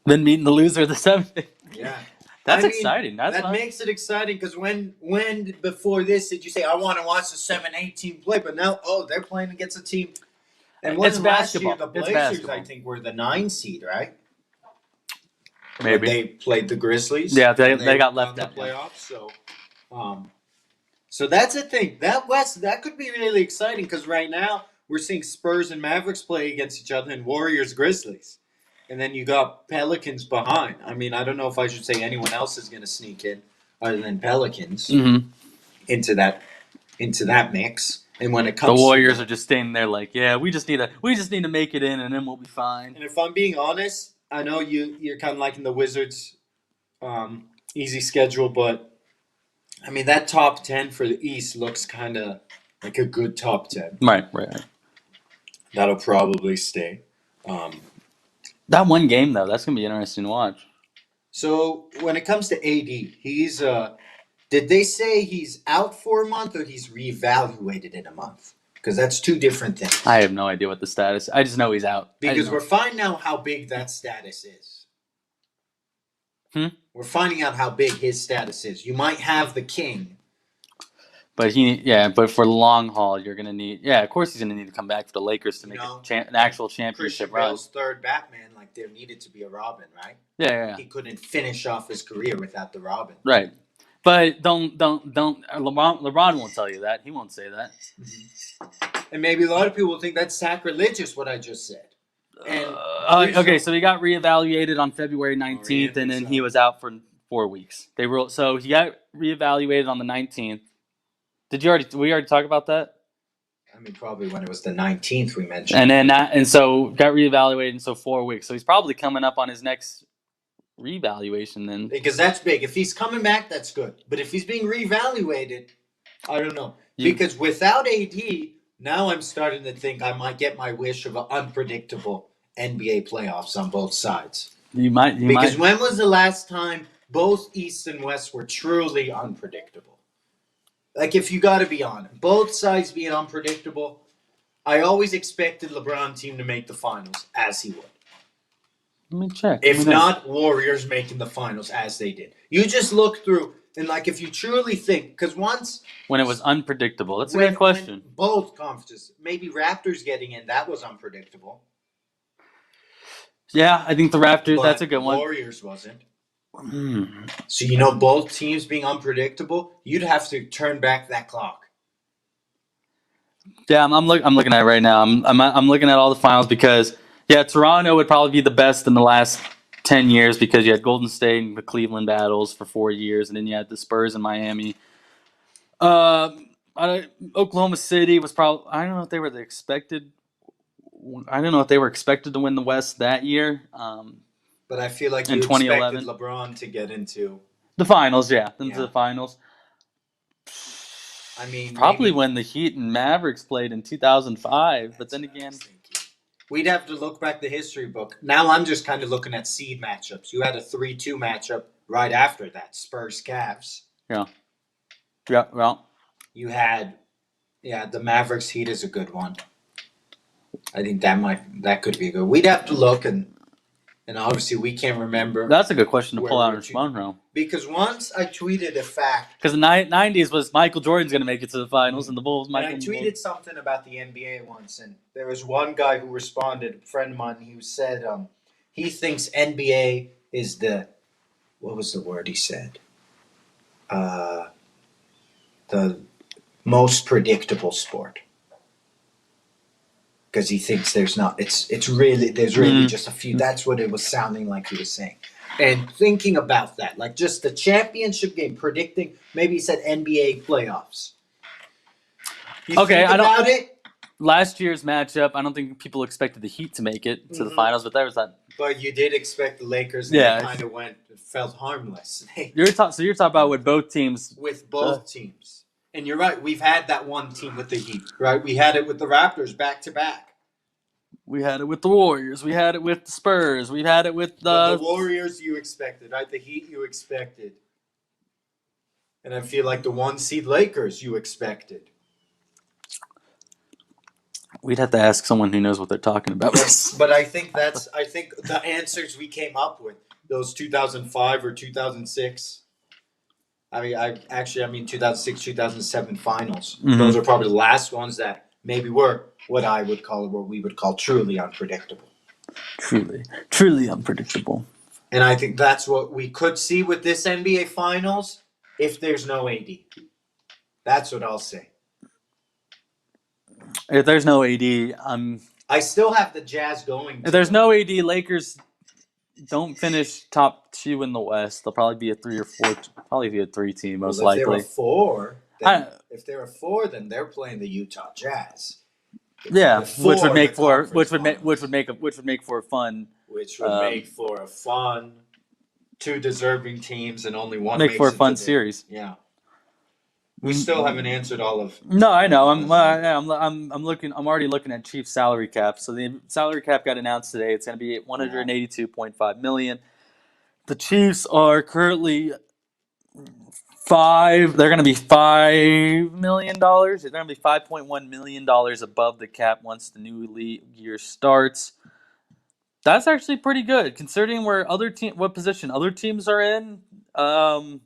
[SPEAKER 1] Then meeting the loser of the 7th.
[SPEAKER 3] Yeah.
[SPEAKER 1] That's exciting.
[SPEAKER 3] That makes it exciting because when before this did you say, I want to watch the 7-8 team play? But now, they're playing against a team. And
[SPEAKER 1] it's
[SPEAKER 3] basketball.
[SPEAKER 1] basketball.
[SPEAKER 3] The Blazers, I think, were the 9 seed, right?
[SPEAKER 1] Maybe.
[SPEAKER 3] But they played the Grizzlies.
[SPEAKER 1] Yeah, they got left
[SPEAKER 3] out
[SPEAKER 1] out.
[SPEAKER 3] the playoffs. So that's a thing. That West, that could be really exciting because right now we're seeing Spurs and Mavericks play against each other and Warriors Grizzlies. And then you got Pelicans behind. I mean, I don't know if I should say anyone else is going to sneak in other than Pelicans into that mix. And when it comes,
[SPEAKER 1] the Warriors are just standing there like, yeah, we just need to make it in, and then we'll be fine.
[SPEAKER 3] And if I'm being honest, I know you're kind of liking the Wizards' easy schedule, but I mean that top 10 for the East looks kind of like a good top 10.
[SPEAKER 1] Right, right.
[SPEAKER 3] That'll probably stay.
[SPEAKER 1] That one game though, that's gonna be interesting to watch.
[SPEAKER 3] So when it comes to AD, he's did they say he's out for a month or he's reevaluated in a month? Because that's two different things.
[SPEAKER 1] I have no idea what the status. I just know he's out.
[SPEAKER 3] Because we're finding out how big that status is. We're finding out how big his status is. You might have the king.
[SPEAKER 1] But but for the long haul, you're gonna need. Yeah, of course he's gonna need to come back for the Lakers to make an actual championship
[SPEAKER 3] Christian
[SPEAKER 1] run.
[SPEAKER 3] Bale's third Batman, like there needed to be a Robin, right?
[SPEAKER 1] Yeah.
[SPEAKER 3] He couldn't finish off his career without the Robin.
[SPEAKER 1] Right. But don't. LeBron won't tell you that. He won't say that.
[SPEAKER 3] And maybe a lot of people will think that's sacrilegious what I just said. And
[SPEAKER 1] okay, so he got reevaluated on February 19th, and then he was out for 4 weeks. So he got reevaluated on the 19th. We already talk about that?
[SPEAKER 3] I mean, probably when it was the 19th we mentioned.
[SPEAKER 1] And so got reevaluated, and so 4 weeks. So he's probably coming up on his next reevaluation then.
[SPEAKER 3] Because that's big. If he's coming back, that's good. But if he's being reevaluated, I don't know. Because without AD, now I'm starting to think I might get my wish of an unpredictable NBA playoffs on both sides. Because when was the last time both East and West were truly unpredictable? Like, if you got to be honest, both sides being unpredictable, I always expected LeBron team to make the finals, as he would.
[SPEAKER 1] Let me check.
[SPEAKER 3] If not, Warriors making the finals, as they did. You just look through, and like, if you truly think, because once...
[SPEAKER 1] When it was unpredictable. That's a good question.
[SPEAKER 3] Both conferences, maybe Raptors getting in, that was unpredictable.
[SPEAKER 1] Yeah, I think the Raptors, that's a good one.
[SPEAKER 3] Warriors wasn't. So, both teams being unpredictable, you'd have to turn back that clock.
[SPEAKER 1] Yeah, I'm looking at it right now. I'm looking at all the finals because, Toronto would probably be the best in the last 10 years because you had Golden State and the Cleveland battles for 4 years, and then you had the Spurs and Miami. Oklahoma City was probably, I don't know if they were expected to win the West that year.
[SPEAKER 3] But I feel like you
[SPEAKER 1] in 2011.
[SPEAKER 3] expected LeBron to get into
[SPEAKER 1] the finals, into the finals.
[SPEAKER 3] I mean,
[SPEAKER 1] probably when the Heat and Mavericks played in 2005. But then again,
[SPEAKER 3] we'd have to look back the history book. Now I'm just kind of looking at seed matchups. You had a 3-2 matchup right after that, Spurs Cavs.
[SPEAKER 1] Yeah. Well,
[SPEAKER 3] you had the Mavericks Heat is a good one. I think that could be good. We'd have to look and obviously we can't remember.
[SPEAKER 1] That's a good question to pull out and respond from.
[SPEAKER 3] Because once I tweeted a fact.
[SPEAKER 1] Because the 90s was Michael Jordan's going to make it to the finals and the Bulls.
[SPEAKER 3] I tweeted something about the NBA once, and there was one guy who responded, a friend of mine, who said he thinks NBA is what was the word he said? The most predictable sport. Because he thinks there's really just a few. That's what it was sounding like he was saying. And thinking about that, like just the championship game, predicting, maybe he said NBA playoffs. About it?
[SPEAKER 1] Last year's matchup, I don't think people expected the Heat to make it to the finals, but there was that.
[SPEAKER 3] But you did expect the Lakers, and they kind of felt harmless.
[SPEAKER 1] You're talking about with both teams.
[SPEAKER 3] With both teams. And you're right, we've had that one team with the Heat, right? We had it with the Raptors back to back.
[SPEAKER 1] We had it with the Warriors. We had it with the Spurs. We've had it with
[SPEAKER 3] the Warriors you expected, right? The Heat you expected. And I feel like the 1 seed Lakers you expected.
[SPEAKER 1] We'd have to ask someone who knows what they're talking about.
[SPEAKER 3] But I think the answers we came up with, those 2005 or 2006. I mean 2006, 2007 finals. Mm-hmm. Those are probably the last ones that maybe were what we would call truly unpredictable. Truly unpredictable. And I think that's what we could see with this NBA Finals if there's no AD. That's what I'll say.
[SPEAKER 1] If there's no AD,
[SPEAKER 3] I still have the Jazz going.
[SPEAKER 1] If there's no AD, Lakers don't finish top 2 in the West. They'll probably be a 3 or 4. Probably be a 3 team most likely.
[SPEAKER 3] If they're a 4, then they're playing the Utah Jazz.
[SPEAKER 1] Yeah, which would make for a fun.
[SPEAKER 3] Which would make for a fun 2 deserving teams and only one
[SPEAKER 1] make for a fun series.
[SPEAKER 3] Yeah. We still haven't answered all of.
[SPEAKER 1] No, I know. I'm looking. I'm already looking at Chiefs salary cap. So the salary cap got announced today. It's going to be 182.5 million. The Chiefs are currently They're going to be $5 million. They're going to be $5.1 million above the cap once the new league year starts. That's actually pretty good considering what position other teams are in. And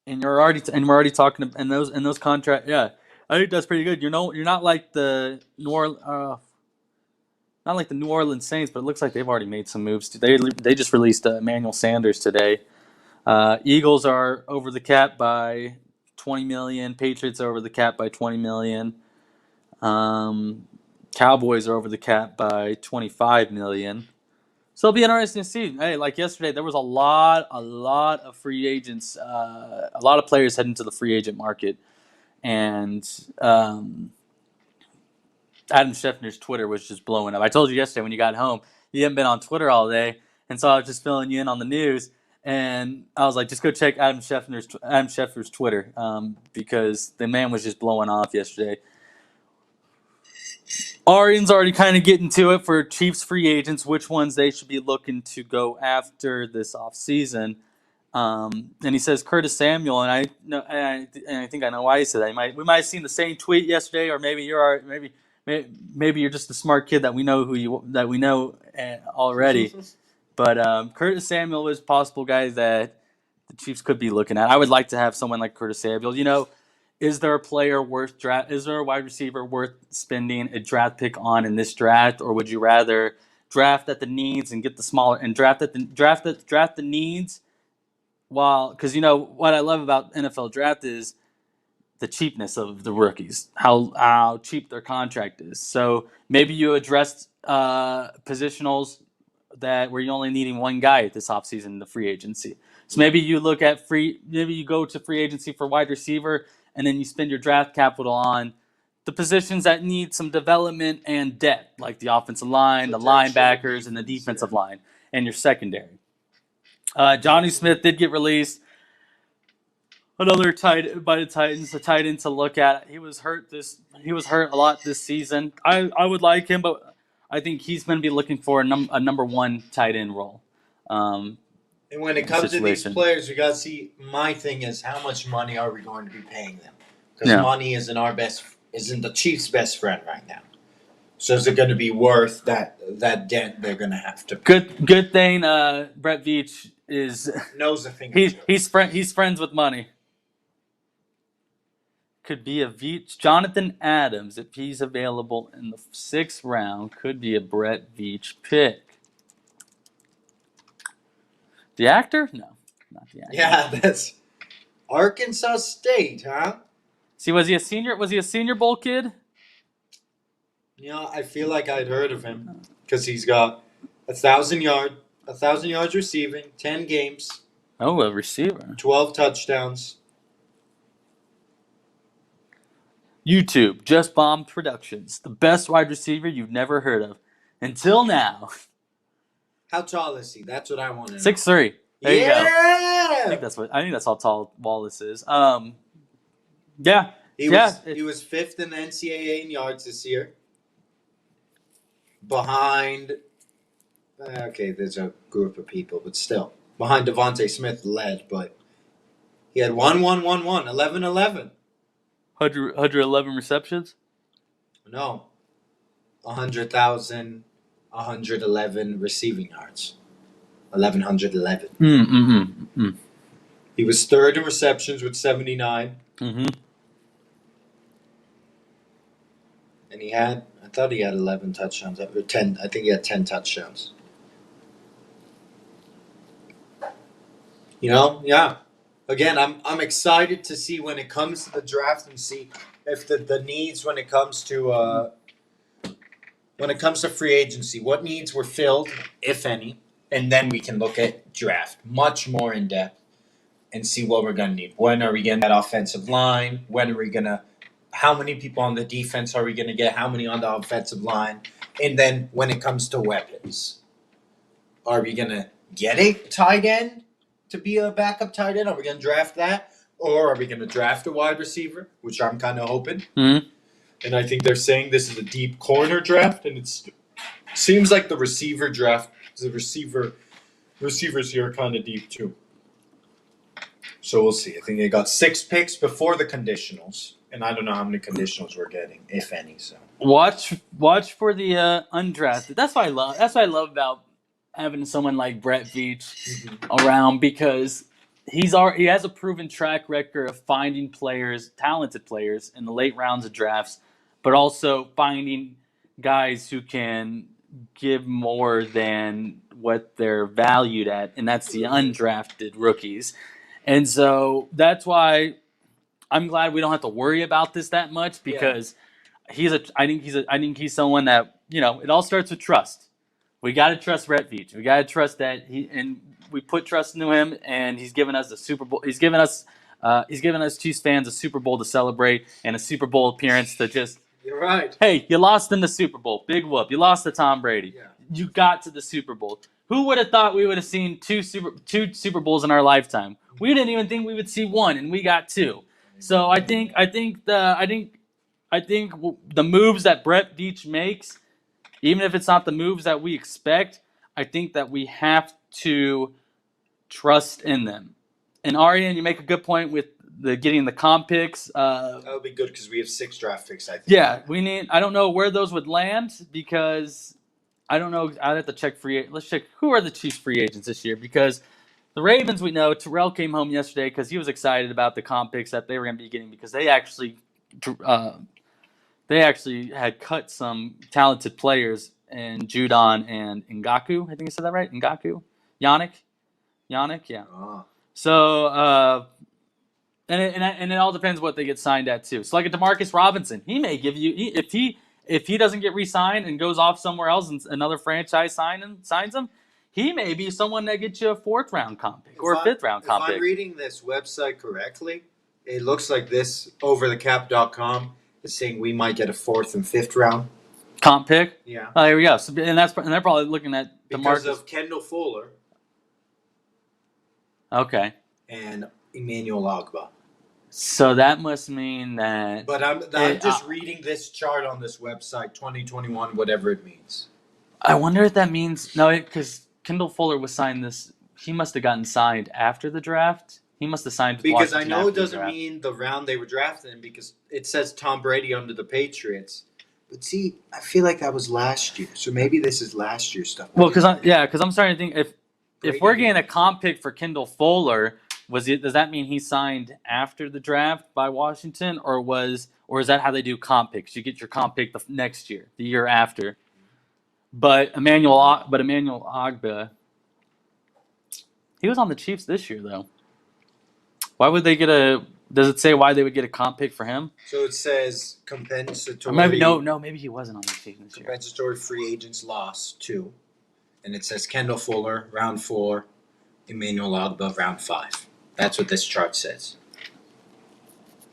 [SPEAKER 1] we're already talking in those contract. Yeah, I think that's pretty good. You're not like the not like the New Orleans Saints, but it looks like they've already made some moves. They just released Emmanuel Sanders today. Eagles are over the cap by 20 million. Patriots are over the cap by 20 million. Cowboys are over the cap by 25 million. So it'll be interesting to see. Hey, like yesterday, there was a lot of free agents, a lot of players heading to the free agent market, and Adam Schefter's Twitter was just blowing up. I told you yesterday when you got home, you haven't been on Twitter all day, and so I was just filling you in on the news. And I was like, just go check Adam Schefter's Twitter because the man was just blowing off yesterday. Arian's already kind of getting to it for Chiefs free agents, which ones they should be looking to go after this offseason. And he says Curtis Samuel, and I think I know why he said that. We might have seen the same tweet yesterday, or maybe you're just a smart kid that we know already. But Curtis Samuel is a possible guy that the Chiefs could be looking at. I would like to have someone like Curtis Samuel. Is there a player is there a wide receiver worth spending a draft pick on in this draft, or would you rather draft at the needs and get the smaller and draft the needs? Because what I love about NFL draft is the cheapness of the rookies, how cheap their contract is. So maybe you address positionals where you're only needing one guy this offseason in the free agency. So maybe you go to free agency for wide receiver, and then you spend your draft capital on the positions that need some development and depth, like the offensive line, the linebackers, and the defensive line, and your secondary. Johnny Smith did get released. Another tight by the Titans, a tight end to look at. He was hurt a lot this season. I would like him, but I think he's going to be looking for a number one tight end role.
[SPEAKER 3] And when it comes to these players, you got to see. My thing is, how much money are we going to be paying them? Because money isn't the Chiefs' best friend right now. So is it going to be worth that dent they're going to have to pay?
[SPEAKER 1] Good thing Brett Veach
[SPEAKER 3] knows a thing.
[SPEAKER 1] He's friends with money. Could be a Veach. Jonathan Adams, if he's available in the 6th round, could be a Brett Veach pick. The actor? No, not the actor.
[SPEAKER 3] Yeah, that's Arkansas State, huh?
[SPEAKER 1] See, was he a Senior Bowl kid?
[SPEAKER 3] I feel like I'd heard of him because he's got 1,000 yards receiving, 10 games.
[SPEAKER 1] Oh, a receiver.
[SPEAKER 3] 12 touchdowns.
[SPEAKER 1] YouTube, Just Bomb Productions, the best wide receiver you've never heard of until now.
[SPEAKER 3] How tall is he? That's what I want to know.
[SPEAKER 1] 6'3". There you go.
[SPEAKER 3] I
[SPEAKER 1] think that's how tall Wallace is. Yeah.
[SPEAKER 3] He was 5th in the NCAA in yards this year. Behind there's a group of people, but still. Behind Devontae Smith led, but he had 11-11.
[SPEAKER 1] 111 receptions?
[SPEAKER 3] No. 111 receiving yards. 1,111. He was 3rd in receptions with 79.
[SPEAKER 1] Mm-hmm.
[SPEAKER 3] And I thought he had 11 touchdowns. Or 10. I think he had 10 touchdowns. Yeah. Again, I'm excited to see when it comes to the draft and see if the needs when it comes to free agency, what needs were filled, if any, and then we can look at draft much more in depth and see what we're gonna need. When are we getting that offensive line? How many people on the defense are we gonna get? How many on the offensive line? And then when it comes to weapons, are we gonna get a tight end to be a backup tight end? Are we going to draft that? Or are we going to draft a wide receiver, which I'm kind of hoping.
[SPEAKER 1] Mhm.
[SPEAKER 3] And I think they're saying this is a deep corner draft, and it seems like the receiver draft, receivers here are kind of deep too. So we'll see. I think they got 6 picks before the conditionals, and I don't know how many conditionals we're getting, if any. So
[SPEAKER 1] Watch for the undrafted. That's what I love. That's what I love about having someone like Brett Veach around, because he has a proven track record of finding players, talented players, in the late rounds of drafts, but also finding guys who can give more than what they're valued at, and that's the undrafted rookies. And so that's why I'm glad we don't have to worry about this that much, because I think he's someone that, it all starts with trust. We got to trust Brett Veach. We got to trust that we put trust into him, and he's given us the Super Bowl. He's given us Chiefs fans a Super Bowl to celebrate, and a Super Bowl appearance to just,
[SPEAKER 3] you're right.
[SPEAKER 1] hey, you lost in the Super Bowl. Big whoop. You lost to Tom Brady.
[SPEAKER 3] Yeah.
[SPEAKER 1] You got to the Super Bowl. Who would have thought we would have seen two Super Bowls in our lifetime? We didn't even think we would see one, and we got 2. So I think the moves that Brett Veach makes, even if it's not the moves that we expect, I think that we have to trust in them. And Arian, you make a good point with getting the comp picks.
[SPEAKER 3] That'll be good because we have 6 draft picks, I think.
[SPEAKER 1] Yeah, I don't know where those would land, because I don't know. I'd have to check let's check who are the Chiefs free agents this year, because the Ravens, we know Terrell came home yesterday because he was excited about the comp picks that they were going to be getting, because they actually had cut some talented players in Judon and Ngaku. I think I said that right. Ngaku, Yannick, yeah.
[SPEAKER 3] Oh.
[SPEAKER 1] So and it all depends what they get signed at too. So like a Demarcus Robinson, he may give you, if he doesn't get re-signed and goes off somewhere else and another franchise signs him, he may be someone that gets you a 4th round comp pick or a 5th round comp
[SPEAKER 3] pick. If I'm reading this website correctly, it looks like this overthecap.com is saying we might get a 4th and 5th round
[SPEAKER 1] comp pick.
[SPEAKER 3] Yeah.
[SPEAKER 1] Oh, here we go. So, and they're probably looking at
[SPEAKER 3] because
[SPEAKER 1] DeMarcus.
[SPEAKER 3] of Kendall Fuller.
[SPEAKER 1] Okay.
[SPEAKER 3] And Emmanuel Ogbah.
[SPEAKER 1] So that must mean that.
[SPEAKER 3] But I'm just reading this chart on this website, 2021, whatever it means.
[SPEAKER 1] I wonder if that means because Kendall Fuller was signed this. He must have gotten signed after the draft. He must have signed
[SPEAKER 3] because
[SPEAKER 1] Washington
[SPEAKER 3] I know it
[SPEAKER 1] after
[SPEAKER 3] doesn't mean the round they were drafted in, because it says Tom Brady under the Patriots. But see, I feel like that was last year, so maybe this is last year's stuff.
[SPEAKER 1] Well, because I'm starting to think if we're getting a comp pick for Kendall Fuller, does that mean he signed after the draft by Washington, or is that how they do comp picks? You get your comp pick the next year, the year after. But Emmanuel Ogbah, he was on the Chiefs this year though. Why would they get does it say why they would get a comp pick for him?
[SPEAKER 3] So it says compensatory.
[SPEAKER 1] Maybe he wasn't on the Chiefs this year.
[SPEAKER 3] Compensatory free agents lost 2. And it says Kendall Fuller, round 4, Emmanuel Ogbah, round 5. That's what this chart says.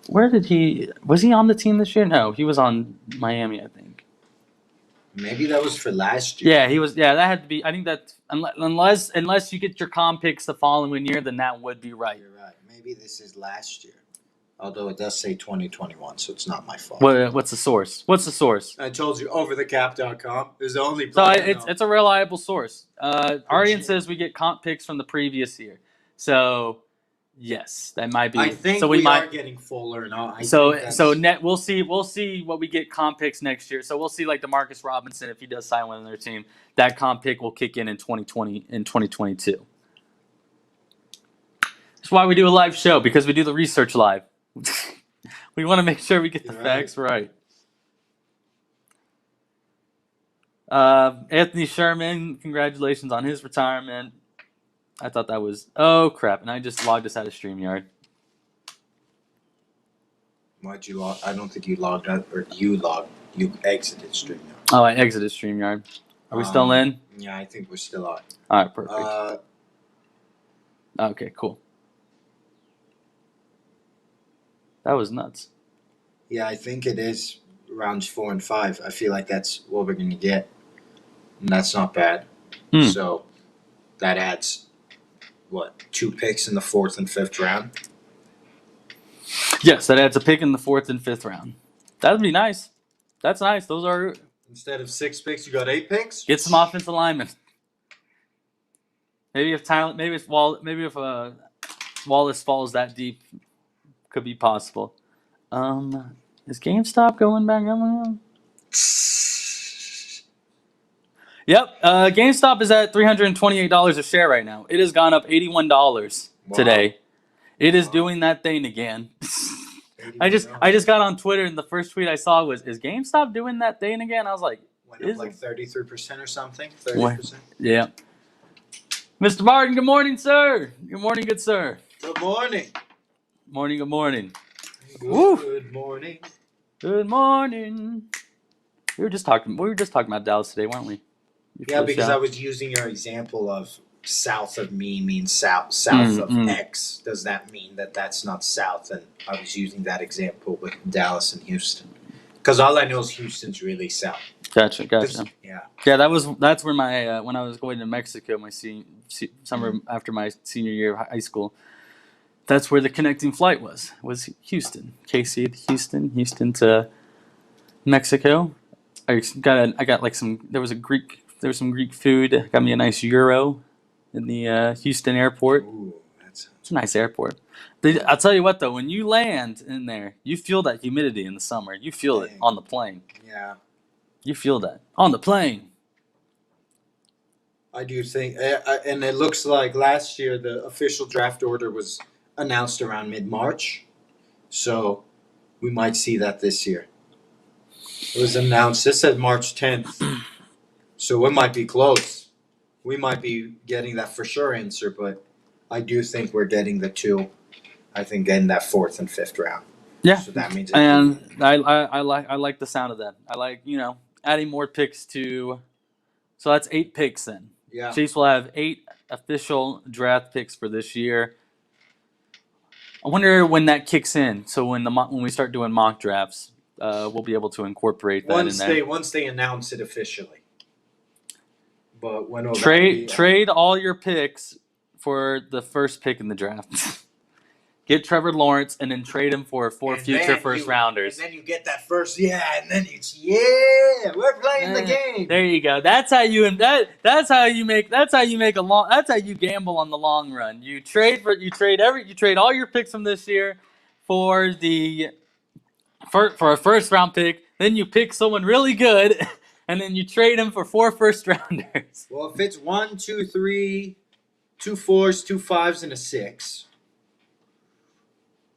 [SPEAKER 1] Was he on the team this year? No, he was on Miami, I think.
[SPEAKER 3] Maybe that was for last year.
[SPEAKER 1] Yeah, he was. Yeah, that had to be. I think that unless you get your comp picks the following year, then that would be right.
[SPEAKER 3] You're right. Maybe this is last year. Although it does say 2021, so it's not my fault.
[SPEAKER 1] What's the source?
[SPEAKER 3] I told you, overthecap.com is the only.
[SPEAKER 1] So it's a reliable source. Arian says we get comp picks from the previous year. So yes, that might be.
[SPEAKER 3] I think
[SPEAKER 1] so
[SPEAKER 3] we are getting Fuller now.
[SPEAKER 1] We'll see what we get comp picks next year. So we'll see like DeMarcus Robinson, if he does sign one on their team, that comp pick will kick in 2020 and 2022. That's why we do a live show, because we do the research live. We want to make sure we get the facts right. Anthony Sherman, congratulations on his retirement. I thought that was crap, and I just logged us out of StreamYard.
[SPEAKER 3] Why'd you log? I don't think you logged out, or you exited StreamYard.
[SPEAKER 1] Oh, I exited StreamYard. Are we still in?
[SPEAKER 3] Yeah, I think we're still on.
[SPEAKER 1] All right, perfect. Okay, cool. That was nuts.
[SPEAKER 3] Yeah, I think it is rounds 4 and 5. I feel like that's what we're going to get. And that's not bad. So that adds, 2 picks in the 4th and 5th round?
[SPEAKER 1] Yes, that adds a pick in the 4th and 5th round. That'd be nice. That's nice. Those are
[SPEAKER 3] Instead of 6 picks, you got 8 picks.
[SPEAKER 1] get some offensive linemen. Maybe if talent, maybe if Wallace falls that deep, could be possible. Is GameStop going back up? Yep. GameStop is at $328 a share right now. It has gone up $81 today. It is doing that thing again. I just got on Twitter and the first tweet I saw was, "Is GameStop doing that thing again?" I was like,
[SPEAKER 3] Went
[SPEAKER 1] Is
[SPEAKER 3] up like
[SPEAKER 1] it?
[SPEAKER 3] 33% or something. 30%.
[SPEAKER 1] "Yeah." Mr. Martin, good morning, sir. Good morning, good sir.
[SPEAKER 3] Good morning.
[SPEAKER 1] Morning, good morning. Woo.
[SPEAKER 3] Good morning.
[SPEAKER 1] Good morning. We were just talking about Dallas today, weren't we?
[SPEAKER 3] Yeah, because I was using your example of south of me means south of X. Does that mean that that's not south? And I was using that example with Dallas and Houston. Because all I know is Houston's really south.
[SPEAKER 1] Gotcha.
[SPEAKER 3] Yeah.
[SPEAKER 1] Yeah, that's where my when I was going to Mexico, my summer after my senior year of high school. That's where the connecting flight was Houston, KC to Houston to Mexico. I got like some. There was some Greek food. Got me a nice gyro in the Houston airport.
[SPEAKER 3] Ooh,
[SPEAKER 1] It's a nice airport. I'll tell you what though, when you land in there, you feel that humidity in the summer. You feel it on the plane.
[SPEAKER 3] yeah.
[SPEAKER 1] You feel that on the plane.
[SPEAKER 3] I do think, and it looks like last year the official draft order was announced around mid-March, so we might see that this year. It was announced. This said March 10th, so it might be close. We might be getting that for sure answer, but I do think we're getting the 2. I think getting that 4th and 5th round.
[SPEAKER 1] Yeah,
[SPEAKER 3] So that means.
[SPEAKER 1] and I like the sound of that. I like adding more picks to. So that's 8 picks then.
[SPEAKER 3] Yeah.
[SPEAKER 1] Chiefs will have 8 official draft picks for this year. I wonder when that kicks in. So when we start doing mock drafts, we'll be able to incorporate that in there.
[SPEAKER 3] Once they announce it officially. But when will
[SPEAKER 1] Trade all your picks for the first pick in the draft. Get Trevor Lawrence and then trade him for 4 future first rounders.
[SPEAKER 3] And then you get that first, and then it's we're playing the game.
[SPEAKER 1] There you go. That's how you gamble on the long run. You trade all your picks from this year for a first round pick. Then you pick someone really good, and then you trade him for 4 first rounders.
[SPEAKER 3] Well, if it's 1, 2, 3, 2 4s, 2 5s, and a 6.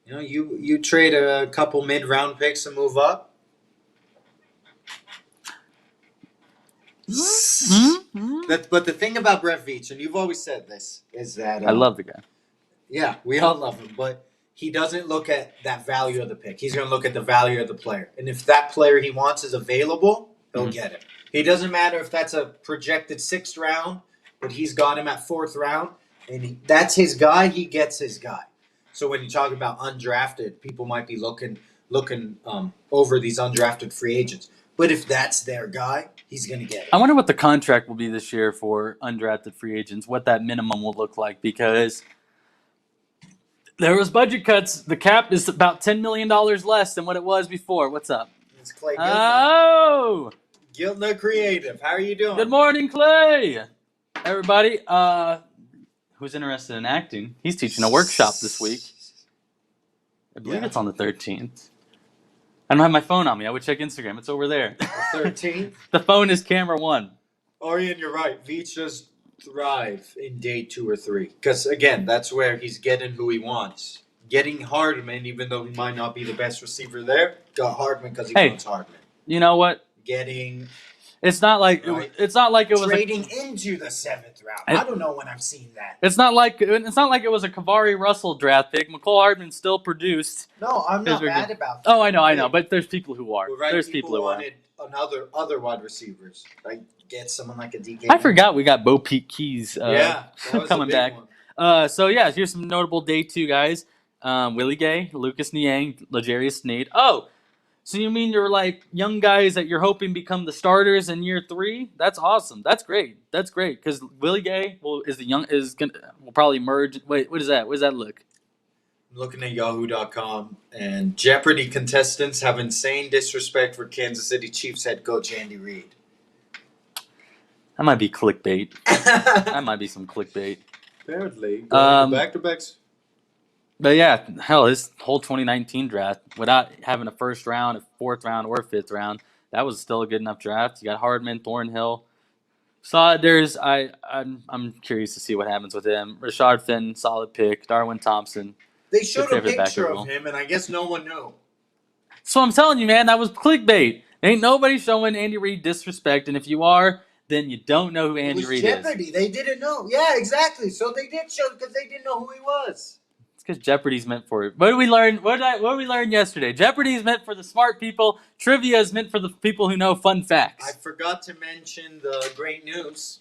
[SPEAKER 3] You trade a couple mid-round picks and move up. But the thing about Brett Veach, and you've always said this, is that
[SPEAKER 1] I love the guy.
[SPEAKER 3] Yeah, we all love him, but he doesn't look at that value of the pick. He's going to look at the value of the player, and if that player he wants is available, he'll get him. It doesn't matter if that's a projected 6th round, but he's got him at 4th round, and that's his guy. He gets his guy. So when you talk about undrafted, people might be looking over these undrafted free agents. But if that's their guy, he's going to get it.
[SPEAKER 1] I wonder what the contract will be this year for undrafted free agents, what that minimum will look like, because there was budget cuts. The cap is about $10 million less than what it was before. What's up?
[SPEAKER 3] It's Clay Giltner.
[SPEAKER 1] Oh!
[SPEAKER 3] Giltner Creative. How are you doing?
[SPEAKER 1] Good morning, Clay! Everybody, who's interested in acting, he's teaching a workshop this week. I believe it's on the 13th. I don't have my phone on me. I would check Instagram. It's over there.
[SPEAKER 3] The 13th?
[SPEAKER 1] The phone is camera 1.
[SPEAKER 3] Orion, you're right. Veach does thrive in day 2 or 3. Because, again, that's where he's getting who he wants. Getting Hardman, even though he might not be the best receiver there, got Hardman because he wants Hardman.
[SPEAKER 1] You know what? It's not like it was
[SPEAKER 3] trading into the 7th round. I don't know when I've seen that.
[SPEAKER 1] It's not like it was a Kavari Russell draft pick. McCole Hardman still produced.
[SPEAKER 3] No, I'm not mad about that.
[SPEAKER 1] Oh, I know, but there's people who are.
[SPEAKER 3] Right,
[SPEAKER 1] there's people who
[SPEAKER 3] wanted other wide receivers. Like get someone like a DK.
[SPEAKER 1] I forgot we got Bo Peep Keys coming back. So here's some notable day 2 guys. Willie Gay, Lucas Niang, L'Jarius Sneed. Oh, so you mean you're like young guys that you're hoping become the starters in year 3? That's awesome. That's great. Because Willie Gay will probably merge. Wait, what is that? What does that look?
[SPEAKER 3] I'm looking at Yahoo.com, and Jeopardy contestants have insane disrespect for Kansas City Chiefs head coach Andy Reid.
[SPEAKER 1] That might be clickbait. That might be some clickbait.
[SPEAKER 3] Apparently, back-to-backs.
[SPEAKER 1] But yeah, hell, this whole 2019 draft, without having a first round, a fourth round, or a fifth round, that was still a good enough draft. You got Hardman, Thornhill. I'm curious to see what happens with him. Rashard Fenton, solid pick. Darwin Thompson.
[SPEAKER 3] They showed a
[SPEAKER 1] favorite
[SPEAKER 3] picture
[SPEAKER 1] backer
[SPEAKER 3] of him, and I guess no one knew.
[SPEAKER 1] So I'm telling you, man, that was clickbait. Ain't nobody showing Andy Reid disrespect, and if you are, then you don't know who Andy Reid is.
[SPEAKER 3] Jeopardy. They didn't know. Yeah, exactly. So they did show because they didn't know who he was.
[SPEAKER 1] It's because Jeopardy's meant for it. What did we learn? What did we learn yesterday? Jeopardy is meant for the smart people. Trivia is meant for the people who know fun
[SPEAKER 3] I
[SPEAKER 1] facts.
[SPEAKER 3] forgot to mention the great news.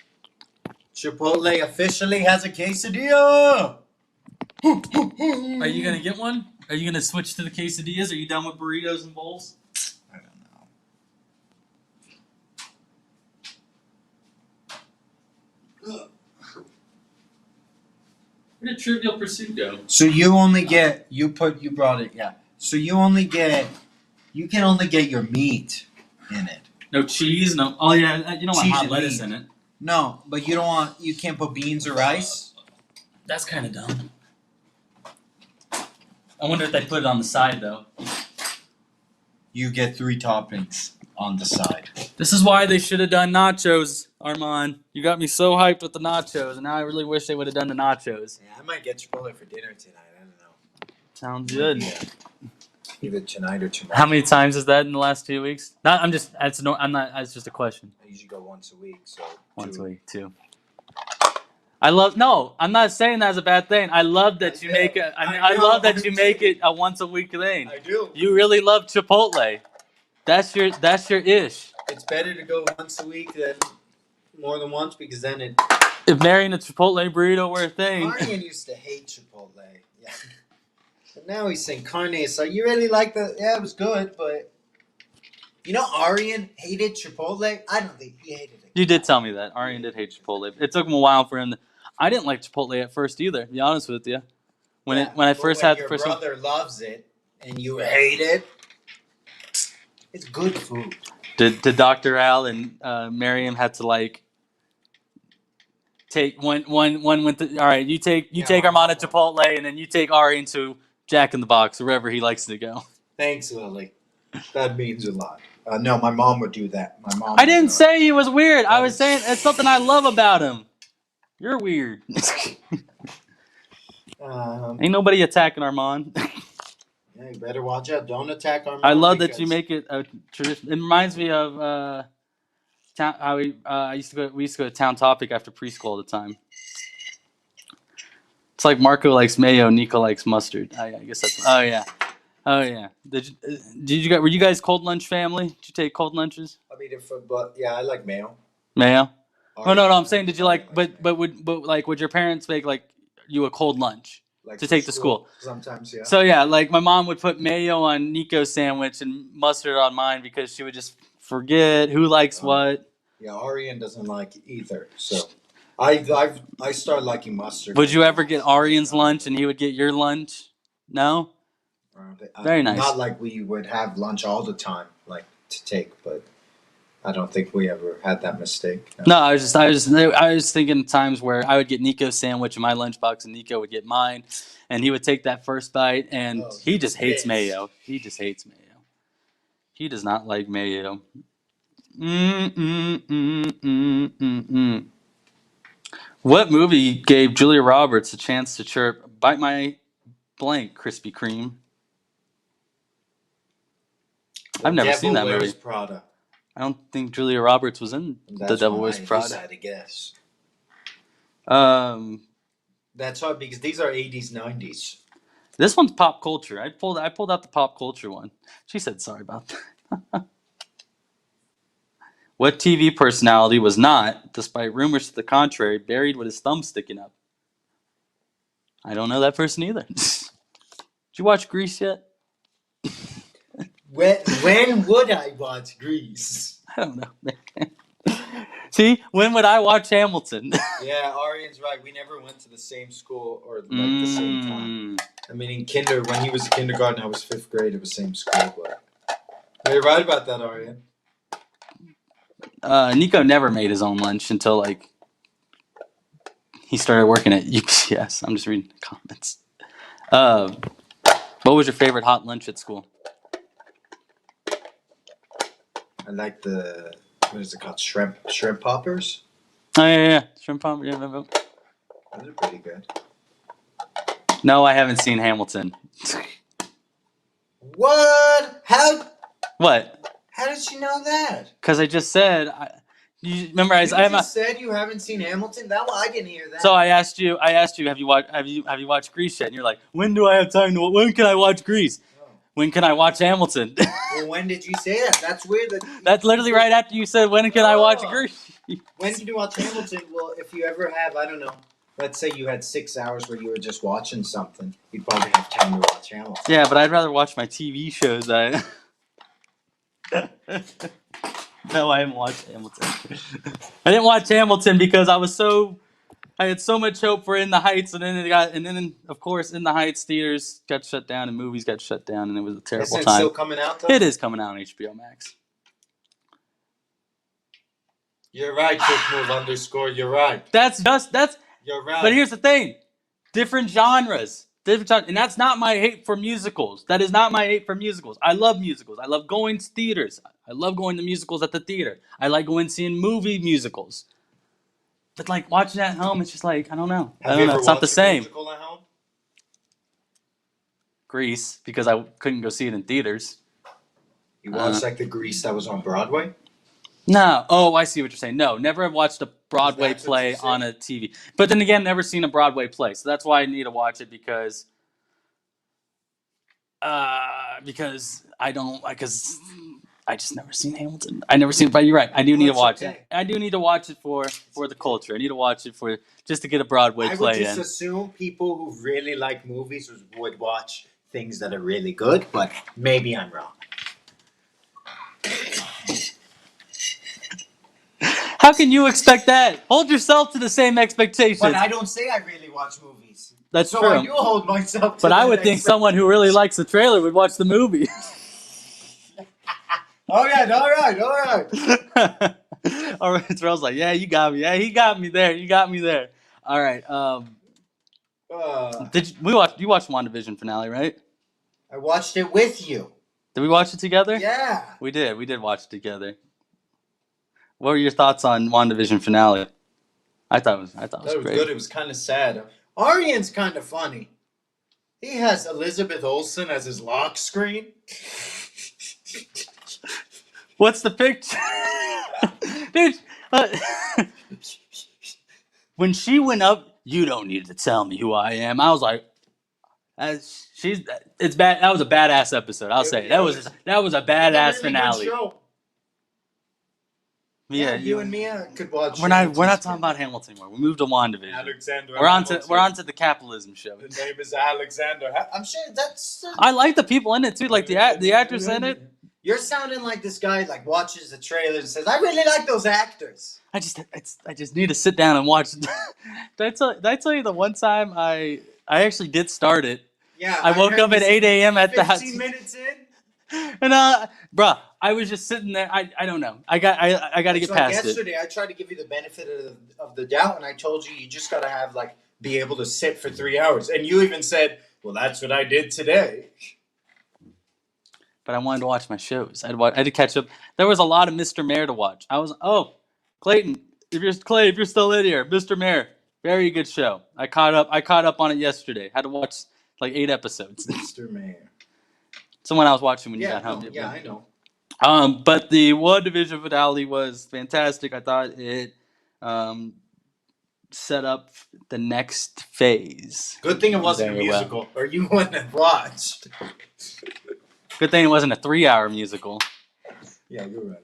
[SPEAKER 3] Chipotle officially has a quesadilla.
[SPEAKER 1] Are you gonna get one? Are you gonna switch to the quesadillas? Are you done with burritos and bowls?
[SPEAKER 3] I don't know.
[SPEAKER 1] Where did Trivial Pursuit go?
[SPEAKER 3] So you only get you brought it, yeah. So you can only get your meat in it.
[SPEAKER 1] No cheese, no. Oh yeah, you don't want
[SPEAKER 3] Cheese
[SPEAKER 1] hot
[SPEAKER 3] and
[SPEAKER 1] lettuce
[SPEAKER 3] meat.
[SPEAKER 1] in it.
[SPEAKER 3] No, but you can't put beans or rice.
[SPEAKER 1] That's kind of dumb. I wonder if they put it on the side though.
[SPEAKER 3] You get 3 toppings on the side.
[SPEAKER 1] This is why they should have done nachos, Armand. You got me so hyped with the nachos, and now I really wish they would have done the nachos.
[SPEAKER 3] Yeah, I might get Chipotle for dinner tonight. I don't know.
[SPEAKER 1] Sounds good.
[SPEAKER 3] Yeah. Either tonight or tomorrow.
[SPEAKER 1] How many times is that in the last 2 weeks? Not. I'm just. That's no. I'm not. It's just a question.
[SPEAKER 3] I usually go once a week, so
[SPEAKER 1] Once a
[SPEAKER 3] 2.
[SPEAKER 1] week, too. I love. No, I'm not saying that's a bad thing. I love that you make it. I love that you make it a once a week thing.
[SPEAKER 3] I do.
[SPEAKER 1] You really love Chipotle. That's your ish.
[SPEAKER 3] It's better to go once a week than more than once because then it.
[SPEAKER 1] If marrying a Chipotle burrito were a thing.
[SPEAKER 3] Arian used to hate Chipotle. Yeah. But now he's saying carne. So you really like the? Yeah, it was good, but you know Arian hated Chipotle. I don't think he hated it.
[SPEAKER 1] You did tell me that. Arian did hate Chipotle. It took him a while for him to. I didn't like Chipotle at first either, to be honest with you. When I first had the first
[SPEAKER 3] your
[SPEAKER 1] one.
[SPEAKER 3] brother loves it and you hate it. It's good food.
[SPEAKER 1] Did Dr. Al and Miriam had to like take one went to, all right, you take Armand to Chipotle and then you take Arian to Jack in the Box, wherever he likes to go.
[SPEAKER 3] Thanks, Lily. That means a lot. No, my mom would do that. My mom.
[SPEAKER 1] I didn't say he was weird. I was saying it's something I love about him. You're weird. Ain't nobody attacking Armand.
[SPEAKER 3] Yeah, you better watch out. Don't attack our.
[SPEAKER 1] I love that you make it a tradition. It reminds me of town, how we used to go to Town Topic after preschool all the time. It's like Marco likes mayo, Nico likes mustard. I guess that's. Oh yeah. Were you guys cold lunch family? Did you take cold lunches?
[SPEAKER 3] I mean, but yeah, I like mayo.
[SPEAKER 1] Mayo. Oh no, I'm saying, did you like? But would your parents make like you a cold lunch?
[SPEAKER 3] Like
[SPEAKER 1] to take to school.
[SPEAKER 3] Sometimes, yeah.
[SPEAKER 1] So yeah, like my mom would put mayo on Nico's sandwich and mustard on mine because she would just forget who likes what.
[SPEAKER 3] Yeah, Arian doesn't like either. So I started liking mustard.
[SPEAKER 1] Would you ever get Arian's lunch and he would get your lunch? No? Very nice.
[SPEAKER 3] Not like we would have lunch all the time, like to take, but I don't think we ever had that mistake.
[SPEAKER 1] No, I was thinking times where I would get Nico's sandwich in my lunchbox and Nico would get mine, and he would take that first bite, and he just hates mayo. He just hates mayo. He does not like mayo. What movie gave Julia Roberts a chance to chirp, "Bite my blank, Krispy Kreme"? I've never seen that movie.
[SPEAKER 3] Prada.
[SPEAKER 1] I don't think Julia Roberts was in The Devil Wears Prada.
[SPEAKER 3] I had to guess.
[SPEAKER 1] That's
[SPEAKER 3] hard because these are 80s, 90s.
[SPEAKER 1] This one's pop culture. I pulled out the pop culture one. She said sorry about that. What TV personality was not, despite rumors to the contrary, buried with his thumb sticking up? I don't know that person either. Did you watch Grease yet?
[SPEAKER 3] When would I watch Grease?
[SPEAKER 1] I don't know. See, when would I watch Hamilton?
[SPEAKER 3] Yeah, Arian's right. We never went to the same school or like the same time. I mean, when he was in kindergarten, I was 5th grade. It was same school, but you're right about that, Aryan.
[SPEAKER 1] Nico never made his own lunch until like he started working at UPS. I'm just reading the comments. What was your favorite hot lunch at school?
[SPEAKER 3] I like the what is it called? Shrimp poppers.
[SPEAKER 1] Oh yeah. Shrimp pommes. Yeah.
[SPEAKER 3] Those are pretty good.
[SPEAKER 1] No, I haven't seen Hamilton.
[SPEAKER 3] What?
[SPEAKER 1] What?
[SPEAKER 3] How did you know that?
[SPEAKER 1] Because I just said. You remember I
[SPEAKER 3] You
[SPEAKER 1] am.
[SPEAKER 3] just said you haven't seen Hamilton. That one I didn't hear that.
[SPEAKER 1] So I asked you. Have you watched Grease yet? And you're like, when do I have time to? When can I watch Grease?
[SPEAKER 3] Oh.
[SPEAKER 1] When can I watch Hamilton?
[SPEAKER 3] Well, when did you say that? That's weird.
[SPEAKER 1] That's literally right after you said, when can I watch Grease?
[SPEAKER 3] When did you watch Hamilton? Well, if you ever have, I don't know. Let's say you had 6 hours where you were just watching something. You'd probably have time to watch Hamilton.
[SPEAKER 1] Yeah, but I'd rather watch my TV shows. No, I haven't watched Hamilton. I didn't watch Hamilton because I had so much hope for In the Heights, and then of course In the Heights theaters got shut down and movies got shut down, and it was a terrible
[SPEAKER 3] Isn't it
[SPEAKER 1] time.
[SPEAKER 3] still coming out though?
[SPEAKER 1] It is coming out on HBO Max.
[SPEAKER 3] You're right, quickmove_. You're right.
[SPEAKER 1] You're
[SPEAKER 3] right.
[SPEAKER 1] But here's the thing: different genres. And that's not my hate for musicals. That is not my hate for musicals. I love musicals. I love going to theaters. I love going to musicals at the theater. I like going seeing movie musicals. But like watching it at home, it's just like I don't know. It's not the same.
[SPEAKER 3] Musical at home?
[SPEAKER 1] Grease, because I couldn't go see it in theaters.
[SPEAKER 3] You watched like the Grease that was on Broadway?
[SPEAKER 1] No. Oh, I see what you're saying. No, never have watched a Broadway
[SPEAKER 3] That's what
[SPEAKER 1] play
[SPEAKER 3] you said.
[SPEAKER 1] on a TV. But then again, never seen a Broadway play. So that's why I need to watch it because I just never seen Hamilton. I never seen it, but you're right. I do need to
[SPEAKER 3] That's
[SPEAKER 1] watch
[SPEAKER 3] okay.
[SPEAKER 1] it. I do need to watch it for the culture. I need to watch it for just to get a Broadway
[SPEAKER 3] I would
[SPEAKER 1] play
[SPEAKER 3] just
[SPEAKER 1] in.
[SPEAKER 3] assume people who really like movies would watch things that are really good, but maybe I'm wrong.
[SPEAKER 1] How can you expect that? Hold yourself to the same expectations.
[SPEAKER 3] But I don't say I really watch movies.
[SPEAKER 1] That's
[SPEAKER 3] so
[SPEAKER 1] true.
[SPEAKER 3] I do hold myself to
[SPEAKER 1] But I
[SPEAKER 3] that
[SPEAKER 1] would think someone who really likes the trailer would watch the movie.
[SPEAKER 3] All right.
[SPEAKER 1] All right, Terrell's like, yeah, you got me. Yeah, he got me there. You got me there. All right. You watched WandaVision finale, right?
[SPEAKER 3] I watched it with you.
[SPEAKER 1] Did we watch it together?
[SPEAKER 3] Yeah.
[SPEAKER 1] We did. We did watch it together. What were your thoughts on WandaVision finale? I thought it was great.
[SPEAKER 3] Good. It was kind of sad. Aryan's kind of funny. He has Elizabeth Olsen as his lock screen.
[SPEAKER 1] What's the picture? Dude, when she went up, you don't need to tell me who I am. I was like, it's bad. That was a badass episode. I'll say that was a badass finale.
[SPEAKER 3] Yeah, you and Mia could watch.
[SPEAKER 1] We're not talking about Hamilton anymore. We moved to WandaVision.
[SPEAKER 3] Alexander.
[SPEAKER 1] We're on to the capitalism show.
[SPEAKER 3] The name is Alexander. I'm sure that's.
[SPEAKER 1] I like the people in it too, like the actors in it.
[SPEAKER 3] You're sounding like this guy like watches the trailer and says, "I really like those actors."
[SPEAKER 1] I just need to sit down and watch. Did I tell you the one time I actually did start it?
[SPEAKER 3] Yeah.
[SPEAKER 1] I woke up at 8 a.m. at the
[SPEAKER 3] 15 minutes in.
[SPEAKER 1] And bruh, I was just sitting there. I don't know. I got to get past it.
[SPEAKER 3] Yesterday, I tried to give you the benefit of the doubt, and I told you just got to have be able to sit for 3 hours, and you even said, "Well, that's what I did today."
[SPEAKER 1] But I wanted to watch my shows. I had to catch up. There was a lot of Mr. Mayor to watch. Clayton, if you're still in here, Mr. Mayor, very good show. I caught up on it yesterday. Had to watch like 8 episodes.
[SPEAKER 3] Mr. Mayor.
[SPEAKER 1] Someone I was watching when you got home.
[SPEAKER 3] Yeah, I know.
[SPEAKER 1] But the WandaVision finale was fantastic. I thought it set up the next phase.
[SPEAKER 3] Good thing it wasn't a musical, or you wouldn't have watched.
[SPEAKER 1] Good thing it wasn't a 3-hour musical.
[SPEAKER 3] Yeah, you're right.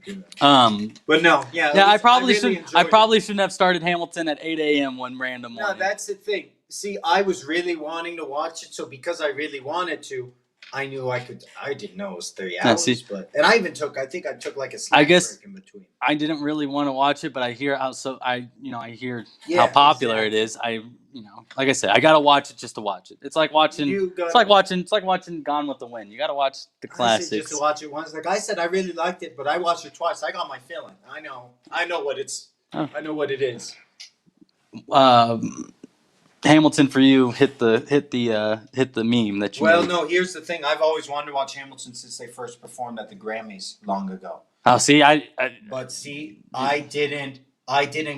[SPEAKER 1] But
[SPEAKER 3] no,
[SPEAKER 1] I probably shouldn't have started Hamilton at 8 a.m. one random morning.
[SPEAKER 3] No, that's the thing. See, I was really wanting to watch it, so because I really wanted to, I knew I could. I didn't know it was 3
[SPEAKER 1] Yeah,
[SPEAKER 3] hours,
[SPEAKER 1] see.
[SPEAKER 3] but and I even took. I think I took like a
[SPEAKER 1] I
[SPEAKER 3] snack
[SPEAKER 1] guess
[SPEAKER 3] break in between.
[SPEAKER 1] I didn't really want to watch it, but I hear how I hear
[SPEAKER 3] Yeah,
[SPEAKER 1] how popular
[SPEAKER 3] exactly.
[SPEAKER 1] it is. Like I said, I gotta watch it just to watch it. It's like watching.
[SPEAKER 3] You got.
[SPEAKER 1] It's like watching Gone with the Wind. You gotta watch the
[SPEAKER 3] I said just
[SPEAKER 1] classics.
[SPEAKER 3] to watch it once. Like I said, I really liked it, but I watched it twice. I got my feeling. I know. I know what it's.
[SPEAKER 1] Oh.
[SPEAKER 3] I know what it is.
[SPEAKER 1] Hamilton for you hit the meme that you
[SPEAKER 3] Well,
[SPEAKER 1] made.
[SPEAKER 3] no. Here's the thing. I've always wanted to watch Hamilton since they first performed at the Grammys long ago.
[SPEAKER 1] Oh, see,
[SPEAKER 3] But see, I didn't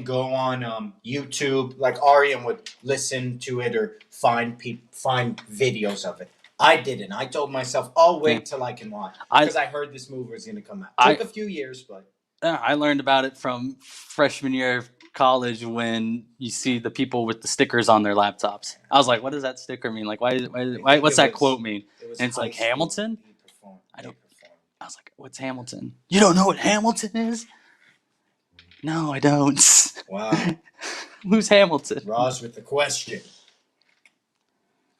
[SPEAKER 3] go on YouTube like Arian would listen to it or find videos of it. I didn't. I told myself I'll wait till I can watch because I heard this movie was going to come out. Took a few years, but
[SPEAKER 1] I learned about it from freshman year of college when you see the people with the stickers on their laptops. I was like, what does that sticker mean? Like, why what's that quote mean? And it's like Hamilton. I was like, what's Hamilton? You don't know what Hamilton is? No, I don't.
[SPEAKER 3] Wow.
[SPEAKER 1] Who's Hamilton?
[SPEAKER 3] Roz with the question.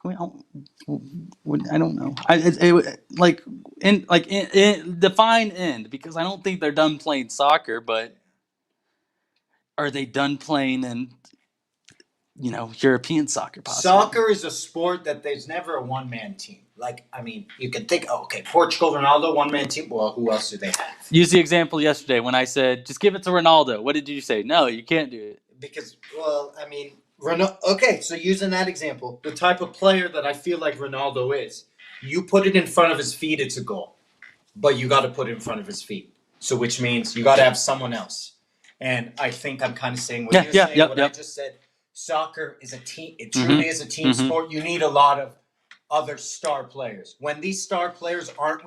[SPEAKER 1] I don't know. Define end, because I don't think they're done playing soccer, but are they done playing in European soccer? Possibly?
[SPEAKER 3] Soccer is a sport that there's never a one-man team. Like, I mean, you can think, Portugal, Ronaldo, one-man team. Well, who else do they have?
[SPEAKER 1] Use the example yesterday when I said, just give it to Ronaldo. What did you say? No, you can't do it.
[SPEAKER 3] Because, well, I mean, okay, so using that example, the type of player that I feel like Ronaldo is, you put it in front of his feet, it's a goal. But you got to put it in front of his feet. So which means you got to have someone else. And I think I'm kind of saying what you're saying, I just said. Soccer is a team. It truly is a team sport. You need a lot of other star players. When these star players aren't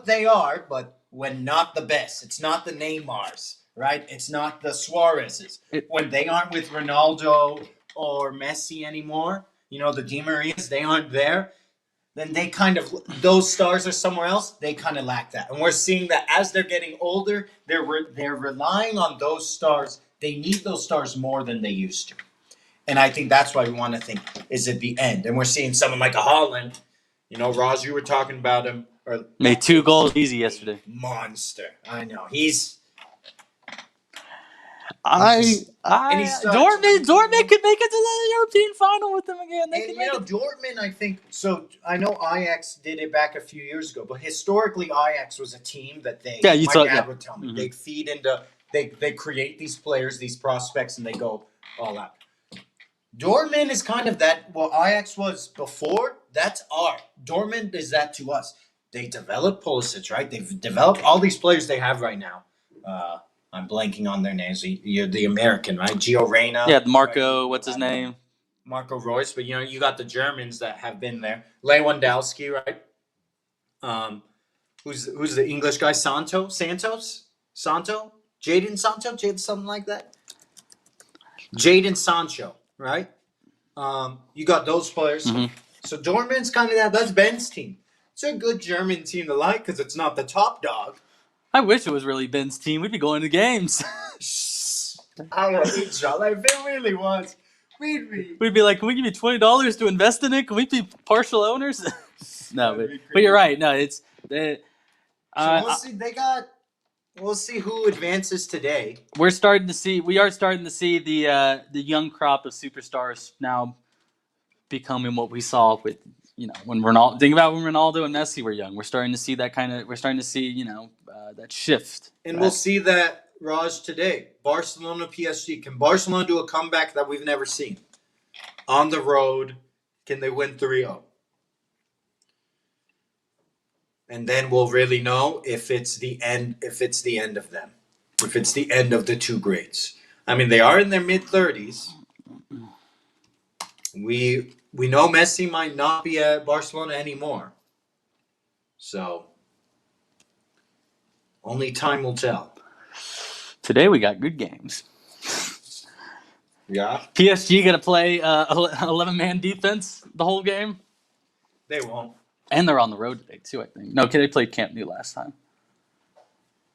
[SPEAKER 3] they are, but when not the best. It's not the Neymars, right? It's not the Suarez's. When they aren't with Ronaldo or Messi anymore, the Di Marias, they aren't there. Then they those stars are somewhere else. They kind of lack that, and we're seeing that as they're getting older, they're relying on those stars. They need those stars more than they used to. And I think that's why we want to think, is it the end? And we're seeing someone like a Haaland. Roz, you were talking about him.
[SPEAKER 1] Made 2 goals easy yesterday.
[SPEAKER 3] Monster. I know. He's...
[SPEAKER 1] Dortmund could make it to the European final with them again.
[SPEAKER 3] Dortmund, I think... So, I know Ajax did it back a few years ago, but historically, Ajax was a team that they...
[SPEAKER 1] Yeah,
[SPEAKER 3] my dad would tell me. They'd feed into... They create these players, these prospects, and they go all out. Dortmund is kind of that. What Ajax was before, that's art. Dortmund is that to us. They developed Pulisic, right? They've developed all these players they have right now. I'm blanking on their names. You're the American, right? Gio Reyna.
[SPEAKER 1] Yeah, Marco. What's his name?
[SPEAKER 3] Marco Reus. But you got the Germans that have been there. Lewandowski, right? Who's the English guy? Santos. Jadon Sancho, something like that. Jadon Sancho. Right? You got those players. So Dortmund's kind of that. That's Ben's team. It's a good German team to like because it's not the top dog.
[SPEAKER 1] I wish it was really Ben's team. We'd be going to games.
[SPEAKER 3] I don't need y'all. Like, if it really was, we'd
[SPEAKER 1] be like, can we give you $20 to invest in it? Can we be partial owners? No, but you're right. No, it's...
[SPEAKER 3] we'll see. We'll see who advances today.
[SPEAKER 1] We are starting to see the young crop of superstars now becoming what we saw with when Ronaldo. Think about when Ronaldo and Messi were young. We're starting to see that We're starting to see that shift.
[SPEAKER 3] And we'll see that Raj today. Barcelona, PSG. Can Barcelona do a comeback that we've never seen on the road? Can they win 3-0? And then we'll really know if it's the end. If it's the end of them. If it's the end of the two greats. I mean, they are in their mid-30s. We know Messi might not be at Barcelona anymore. So, only time will tell.
[SPEAKER 1] Today we got good games.
[SPEAKER 3] Yeah.
[SPEAKER 1] PSG going to play 11-man defense the whole game?
[SPEAKER 3] They won't.
[SPEAKER 1] And they're on the road today, too, I think. No, they played Camp Nou last time.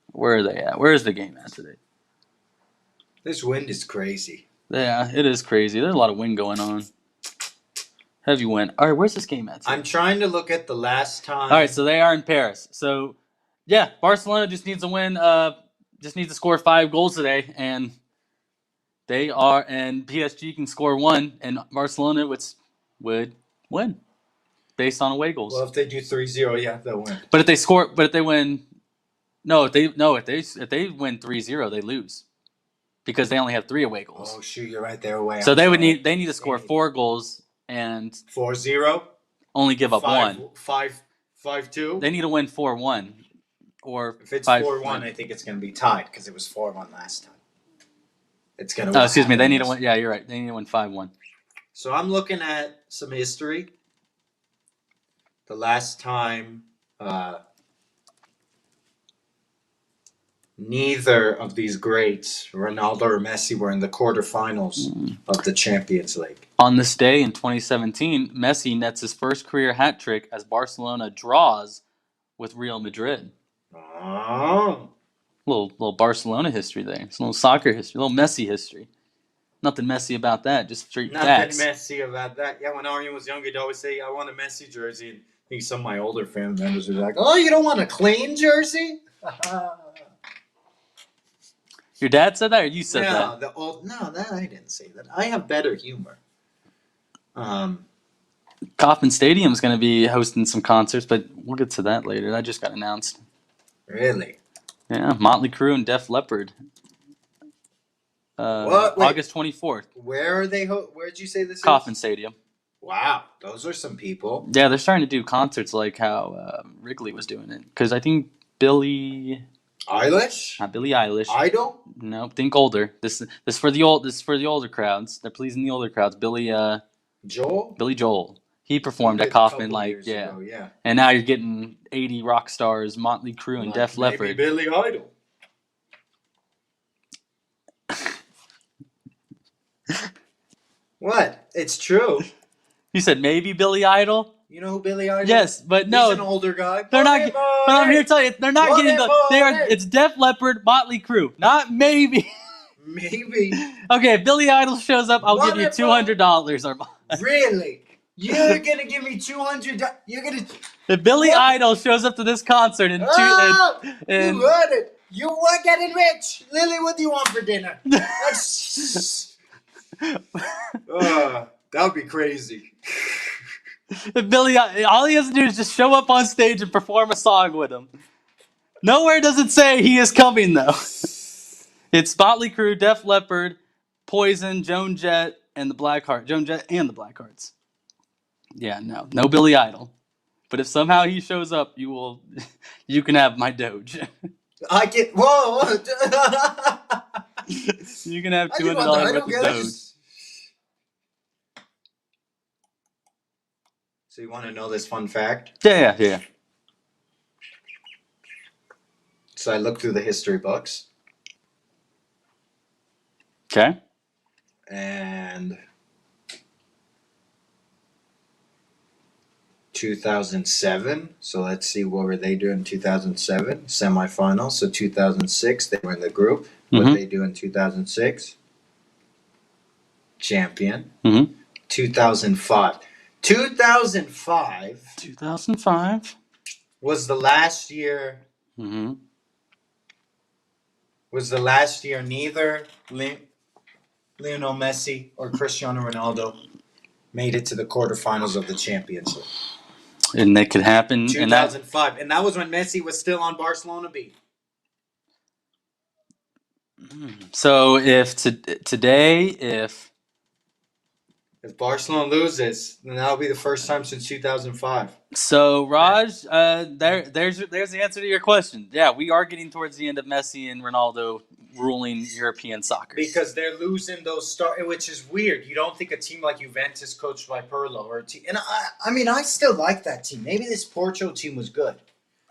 [SPEAKER 1] Where are they at? Where is the game at today?
[SPEAKER 3] This wind is crazy.
[SPEAKER 1] Yeah, it is crazy. There's a lot of wind going on. Heavy win. All right, where's this game at?
[SPEAKER 3] I'm trying to look at the last time.
[SPEAKER 1] All right, so they are in Paris. So, yeah, Barcelona just needs to win. Just needs to score 5 goals today, and they are. And PSG can score 1, and Barcelona would win based on away goals.
[SPEAKER 3] Well, if they do 3-0, yeah, they'll win.
[SPEAKER 1] But if they win, if they win 3-0, they lose because they only have 3 away goals.
[SPEAKER 3] Oh shoot, you're right there away.
[SPEAKER 1] So
[SPEAKER 3] I'm
[SPEAKER 1] they
[SPEAKER 3] sorry.
[SPEAKER 1] need to score 4 goals and
[SPEAKER 3] 4-0.
[SPEAKER 1] only give up 1.
[SPEAKER 3] 5-2.
[SPEAKER 1] They need to win 4-1 or
[SPEAKER 3] If it's
[SPEAKER 1] 5-1.
[SPEAKER 3] 4-1, I think it's going to be tied because it was 4-1 last time. It's going
[SPEAKER 1] Oh, excuse me. They need to win. Yeah, you're right. They need to win 5-1.
[SPEAKER 3] So I'm looking at some history. The last time neither of these greats, Ronaldo or Messi, were in the quarterfinals of the Champions League.
[SPEAKER 1] On this day in 2017, Messi nets his first career hat trick as Barcelona draws with Real Madrid.
[SPEAKER 3] Oh.
[SPEAKER 1] Little Barcelona history there. It's a little soccer history, a little Messi history. Nothing messy about that. Just straight
[SPEAKER 3] Nothing
[SPEAKER 1] facts.
[SPEAKER 3] messy about that. Yeah, when Arjen was younger, he'd always say, I want a Messi jersey. And I think some of my older family members were like, oh, you don't want a clean jersey?
[SPEAKER 1] Your dad said that, or you said that?
[SPEAKER 3] That I didn't say that. I have better humor.
[SPEAKER 1] Kauffman Stadium is going to be hosting some concerts, but we'll get to that later. That just got announced.
[SPEAKER 3] Really?
[SPEAKER 1] Yeah, Motley Crue and Def Leppard.
[SPEAKER 3] What? Wait.
[SPEAKER 1] August 24th.
[SPEAKER 3] Where are they? Where'd you say this
[SPEAKER 1] Kauffman
[SPEAKER 3] is?
[SPEAKER 1] Stadium.
[SPEAKER 3] Wow, those are some people.
[SPEAKER 1] Yeah, they're starting to do concerts like how Wrigley was doing it. Because I think
[SPEAKER 3] Eilish?
[SPEAKER 1] not Billie Eilish.
[SPEAKER 3] Idol?
[SPEAKER 1] No, think older. This for the older crowds. They're pleasing the older crowds. Billy Joel. He performed at Kauffman
[SPEAKER 3] ago, yeah.
[SPEAKER 1] And now you're getting 80 rock stars, Motley Crue and Def
[SPEAKER 3] Maybe
[SPEAKER 1] Leppard.
[SPEAKER 3] Billy Idol. What? It's true.
[SPEAKER 1] You said maybe Billy Idol?
[SPEAKER 3] You know who Billy Idol is?
[SPEAKER 1] Yes, but no.
[SPEAKER 3] He's an older guy.
[SPEAKER 1] They're not.
[SPEAKER 3] Money
[SPEAKER 1] But I'm here to tell you, they're not
[SPEAKER 3] Money
[SPEAKER 1] getting the. They are.
[SPEAKER 3] boy.
[SPEAKER 1] It's Def Leppard, Motley Crue, not maybe.
[SPEAKER 3] Maybe.
[SPEAKER 1] Okay, if Billy Idol shows up, I'll give you
[SPEAKER 3] Money boy.
[SPEAKER 1] $200 or more.
[SPEAKER 3] Really? You're gonna give me $200? You're gonna?
[SPEAKER 1] If Billy
[SPEAKER 3] What?
[SPEAKER 1] Idol shows up to this concert in
[SPEAKER 3] Oh,
[SPEAKER 1] and
[SPEAKER 3] you heard it. You were getting rich, Lily. What do you want for dinner? That would be crazy.
[SPEAKER 1] if Billy, all he has to do is just show up on stage and perform a song with him. Nowhere does it say he is coming though. It's Motley Crue, Def Leppard, Poison, Joan Jett, and the Blackhearts. Joan Jett and the Blackhearts. Yeah, no Billy Idol. But if somehow he shows up, you can have my Doge.
[SPEAKER 3] I get whoa.
[SPEAKER 1] You can have
[SPEAKER 3] I just
[SPEAKER 1] $200
[SPEAKER 3] want the
[SPEAKER 1] worth
[SPEAKER 3] Idol
[SPEAKER 1] of
[SPEAKER 3] guys.
[SPEAKER 1] Doge.
[SPEAKER 3] So you want to know this fun fact?
[SPEAKER 1] Yeah.
[SPEAKER 3] So I looked through the history books,
[SPEAKER 1] Okay.
[SPEAKER 3] and 2007. So let's see, what were they doing in 2007? Semifinals. So 2006, they were in the group. What
[SPEAKER 1] Mhm.
[SPEAKER 3] did they do in 2006? Champion.
[SPEAKER 1] Mhm.
[SPEAKER 3] 2005. 2005
[SPEAKER 1] 2005.
[SPEAKER 3] was the last year.
[SPEAKER 1] Mm-hmm.
[SPEAKER 3] Was the last year neither Lionel Messi or Cristiano Ronaldo made it to the quarterfinals of the Champions League.
[SPEAKER 1] And that could happen. And that
[SPEAKER 3] 2005. And that was when Messi was still on Barcelona B.
[SPEAKER 1] so if today if
[SPEAKER 3] If Barcelona loses, then that'll be the first time since 2005.
[SPEAKER 1] so Raj, there's the answer to your question. Yeah, we are getting towards the end of Messi and Ronaldo ruling European soccer.
[SPEAKER 3] Because they're losing those stars, which is weird. You don't think a team like Juventus, coached by Pirlo, or a team, and I still like that team. Maybe this Porto team was good,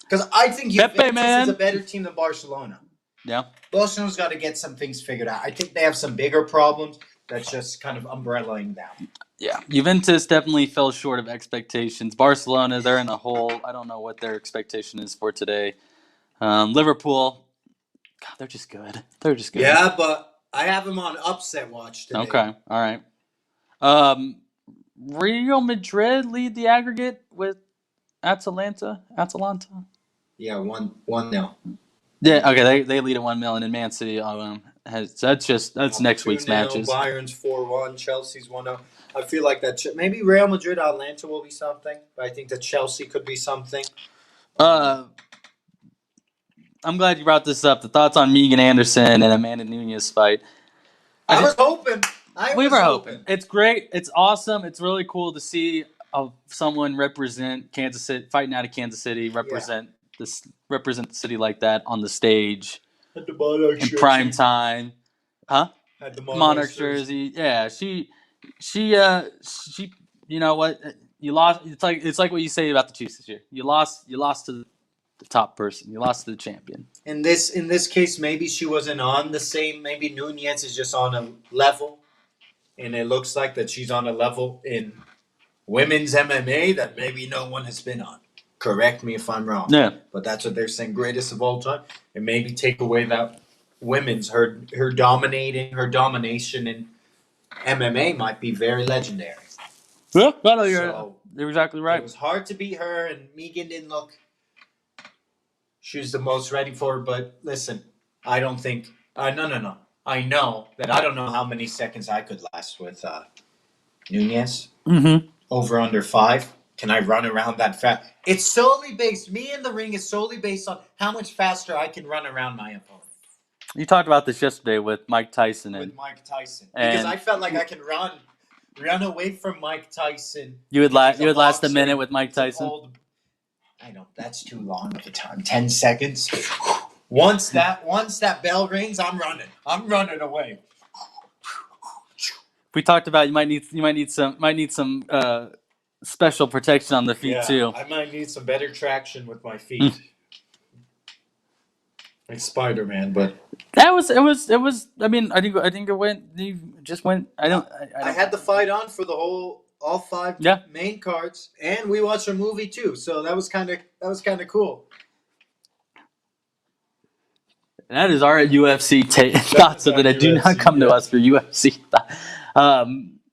[SPEAKER 3] because I think Juventus
[SPEAKER 1] man.
[SPEAKER 3] is a better team than Barcelona.
[SPEAKER 1] Yeah.
[SPEAKER 3] Barcelona's got to get some things figured out. I think they have some bigger problems that's just kind of umbrellaing them.
[SPEAKER 1] Yeah, Juventus definitely fell short of expectations. Barcelona, they're in a hole. I don't know what their expectation is for today. Liverpool, God, they're just good. They're just good.
[SPEAKER 3] Yeah, but I have them on upset watch today.
[SPEAKER 1] Okay. All right. Real Madrid lead the aggregate with Atalanta.
[SPEAKER 3] Yeah, 1-0.
[SPEAKER 1] Yeah, okay, they lead at 1-0, and Man City has that's next week's
[SPEAKER 3] 2-0,
[SPEAKER 1] matches.
[SPEAKER 3] Bayern's 4-1, Chelsea's 1-0. I feel like that maybe Real Madrid Atlanta will be something, but I think that Chelsea could be something.
[SPEAKER 1] I'm glad you brought this up. The thoughts on Megan Anderson and Amanda Nunez fight.
[SPEAKER 3] I was hoping.
[SPEAKER 1] We were hoping. It's great. It's awesome. It's really cool to see someone represent Kansas City, fighting out of Kansas City, represent the city like that on the stage
[SPEAKER 3] Had the Monarchs
[SPEAKER 1] in
[SPEAKER 3] jersey.
[SPEAKER 1] prime time. Huh?
[SPEAKER 3] Had the
[SPEAKER 1] Monarchs jersey. Yeah, she. You know what? You lost. It's like what you say about the Chiefs this year. You lost to the top person. You lost to the champion.
[SPEAKER 3] In this case, maybe she wasn't on the same. Maybe Nunez is just on a level, and it looks like that she's on a level in women's MMA that maybe no one has been on. Correct me if I'm wrong.
[SPEAKER 1] Yeah.
[SPEAKER 3] But that's what they're saying, greatest of all time, and maybe take away that women's her domination in MMA might be very legendary.
[SPEAKER 1] Yeah,
[SPEAKER 3] So,
[SPEAKER 1] you're exactly right.
[SPEAKER 3] It was hard to beat her, and Megan didn't look. She was the most ready for it, but listen, I don't think. No. I know that I don't know how many seconds I could last with Nunez.
[SPEAKER 1] Mm-hmm.
[SPEAKER 3] Over under 5. Can I run around that fast? It's solely based. Me in the ring is solely based on how much faster I can run around my opponent.
[SPEAKER 1] You talked about this yesterday with Mike Tyson
[SPEAKER 3] With Mike Tyson,
[SPEAKER 1] and
[SPEAKER 3] because I felt like I can run away from Mike Tyson.
[SPEAKER 1] you would last a minute with Mike Tyson.
[SPEAKER 3] I know that's too long of a time. 10 seconds. Once that bell rings, I'm running. I'm running away.
[SPEAKER 1] We talked about you might need some special protection on the feet too.
[SPEAKER 3] I might need some better traction with my feet. Like Spider-Man, but
[SPEAKER 1] it was. I mean, I think it went. You just went. I
[SPEAKER 3] had the fight on for all 5 main cards, and we watched a movie too. So that was kind of cool.
[SPEAKER 1] That is our UFC thoughts of it. That do not come to us for UFC.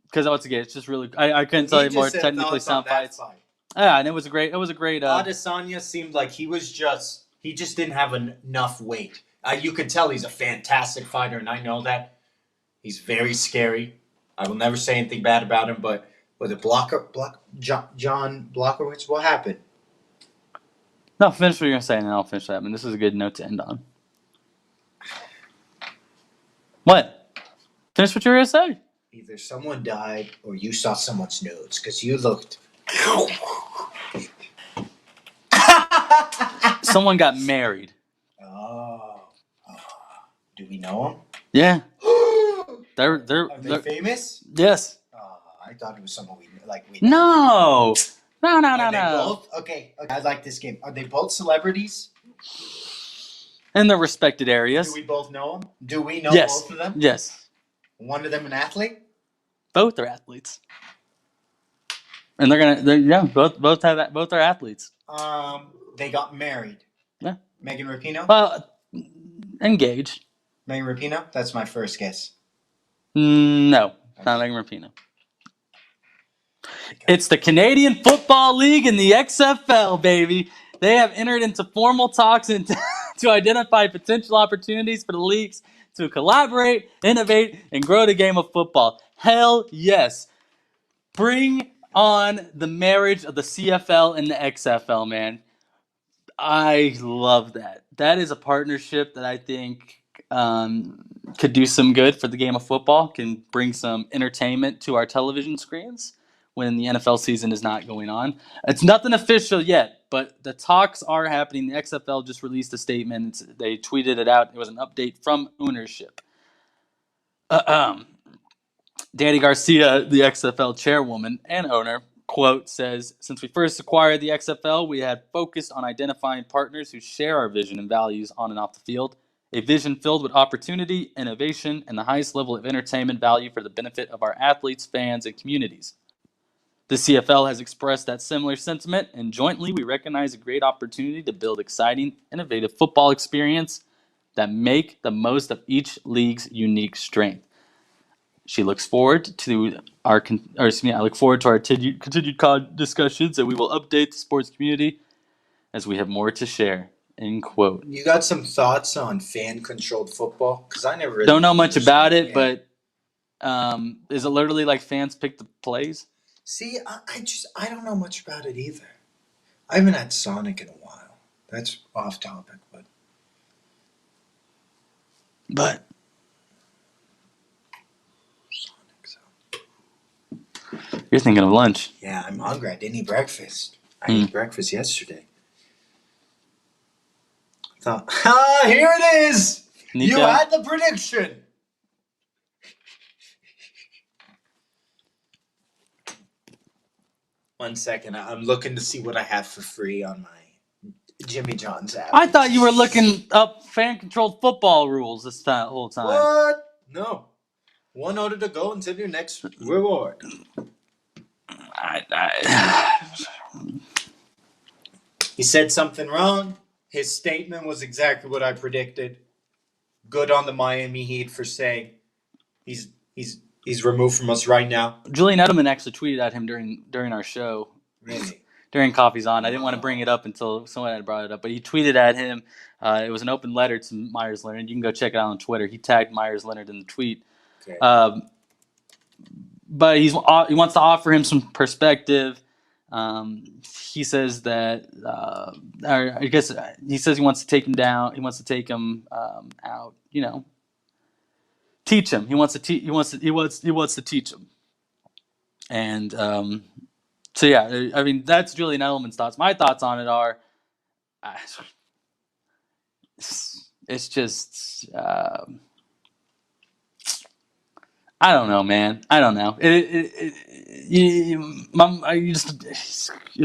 [SPEAKER 1] Because once again, it's just really. I couldn't tell you more technically sound fights. Yeah, and it was a great.
[SPEAKER 3] Adesanya seemed like he just didn't have enough weight. You could tell he's a fantastic fighter, and I know that. He's very scary. I will never say anything bad about him, but was it John Blachowicz? What happened?
[SPEAKER 1] No, finish what you're going to say, and then I'll finish that. I mean, this is a good note to end on. What? Finish what you were going to say.
[SPEAKER 3] Either someone died or you saw someone's nudes, because you looked...
[SPEAKER 1] Someone got married.
[SPEAKER 3] Oh. Do we know him?
[SPEAKER 1] Yeah. Are
[SPEAKER 3] they famous?
[SPEAKER 1] Yes.
[SPEAKER 3] I thought it was someone we knew.
[SPEAKER 1] No. No.
[SPEAKER 3] Both? Okay, I like this game. Are they both celebrities?
[SPEAKER 1] In their respected areas.
[SPEAKER 3] Do we both know them? Do we know both of them?
[SPEAKER 1] Yes.
[SPEAKER 3] One of them an athlete?
[SPEAKER 1] Both are athletes. And both are athletes.
[SPEAKER 3] They got married.
[SPEAKER 1] Yeah.
[SPEAKER 3] Megan Rapinoe?
[SPEAKER 1] Well, engaged.
[SPEAKER 3] Megan Rapinoe? That's my first guess.
[SPEAKER 1] No, not Megan Rapinoe. It's the Canadian Football League and the XFL, baby. They have entered into formal talks to identify potential opportunities for the leagues to collaborate, innovate, and grow the game of football. Hell yes. Bring on the marriage of the CFL and the XFL, man. I love that. That is a partnership that I think could do some good for the game of football, can bring some entertainment to our television screens when the NFL season is not going on. It's nothing official yet, but the talks are happening. The XFL just released a statement. They tweeted it out. It was an update from ownership. Danny Garcia, the XFL chairwoman and owner, quote, says, "Since we first acquired the XFL, we had focused on identifying partners who share our vision and values on and off the field. A vision filled with opportunity, innovation, and the highest level of entertainment value for the benefit of our athletes, fans, and communities. The CFL has expressed that similar sentiment, and jointly we recognize a great opportunity to build exciting, innovative football experience that make the most of each league's unique strength." She looks forward to our I look forward to our continued discussions, and we will update the sports community as we have more to share. End quote.
[SPEAKER 3] You got some thoughts on fan-controlled football? Because I never really
[SPEAKER 1] Don't know much about it,
[SPEAKER 3] yeah.
[SPEAKER 1] but is it literally like fans pick the plays?
[SPEAKER 3] See, I don't know much about it either. I haven't had Sonic in a while. That's off topic, but
[SPEAKER 1] But
[SPEAKER 3] Sonic. So.
[SPEAKER 1] you're thinking of lunch.
[SPEAKER 3] Yeah, I'm hungry. I didn't eat breakfast. I ate breakfast yesterday. I thought, here it is.
[SPEAKER 1] Nico?
[SPEAKER 3] You had the prediction. One second, I'm looking to see what I have for free on my Jimmy John's app.
[SPEAKER 1] I thought you were looking up fan-controlled football rules this whole time.
[SPEAKER 3] What? No. 1 order to go until your next reward. He said something wrong. His statement was exactly what I predicted. Good on the Miami Heat for saying he's removed from us right now.
[SPEAKER 1] Julian Edelman actually tweeted at him during our show.
[SPEAKER 3] Really?
[SPEAKER 1] During Coffee's On. I didn't want to bring it up until someone had brought it up, but he tweeted at him. It was an open letter to Myers Leonard. You can go check it out on Twitter. He tagged Myers Leonard in the tweet.
[SPEAKER 3] Okay.
[SPEAKER 1] But he wants to offer him some perspective. He says that, or I guess he says he wants to take him down. He wants to take him out. Teach him. He wants to teach him. And so yeah, I mean that's Julian Edelman's thoughts. My thoughts on it are, it's just. I don't know, man. I don't know. It's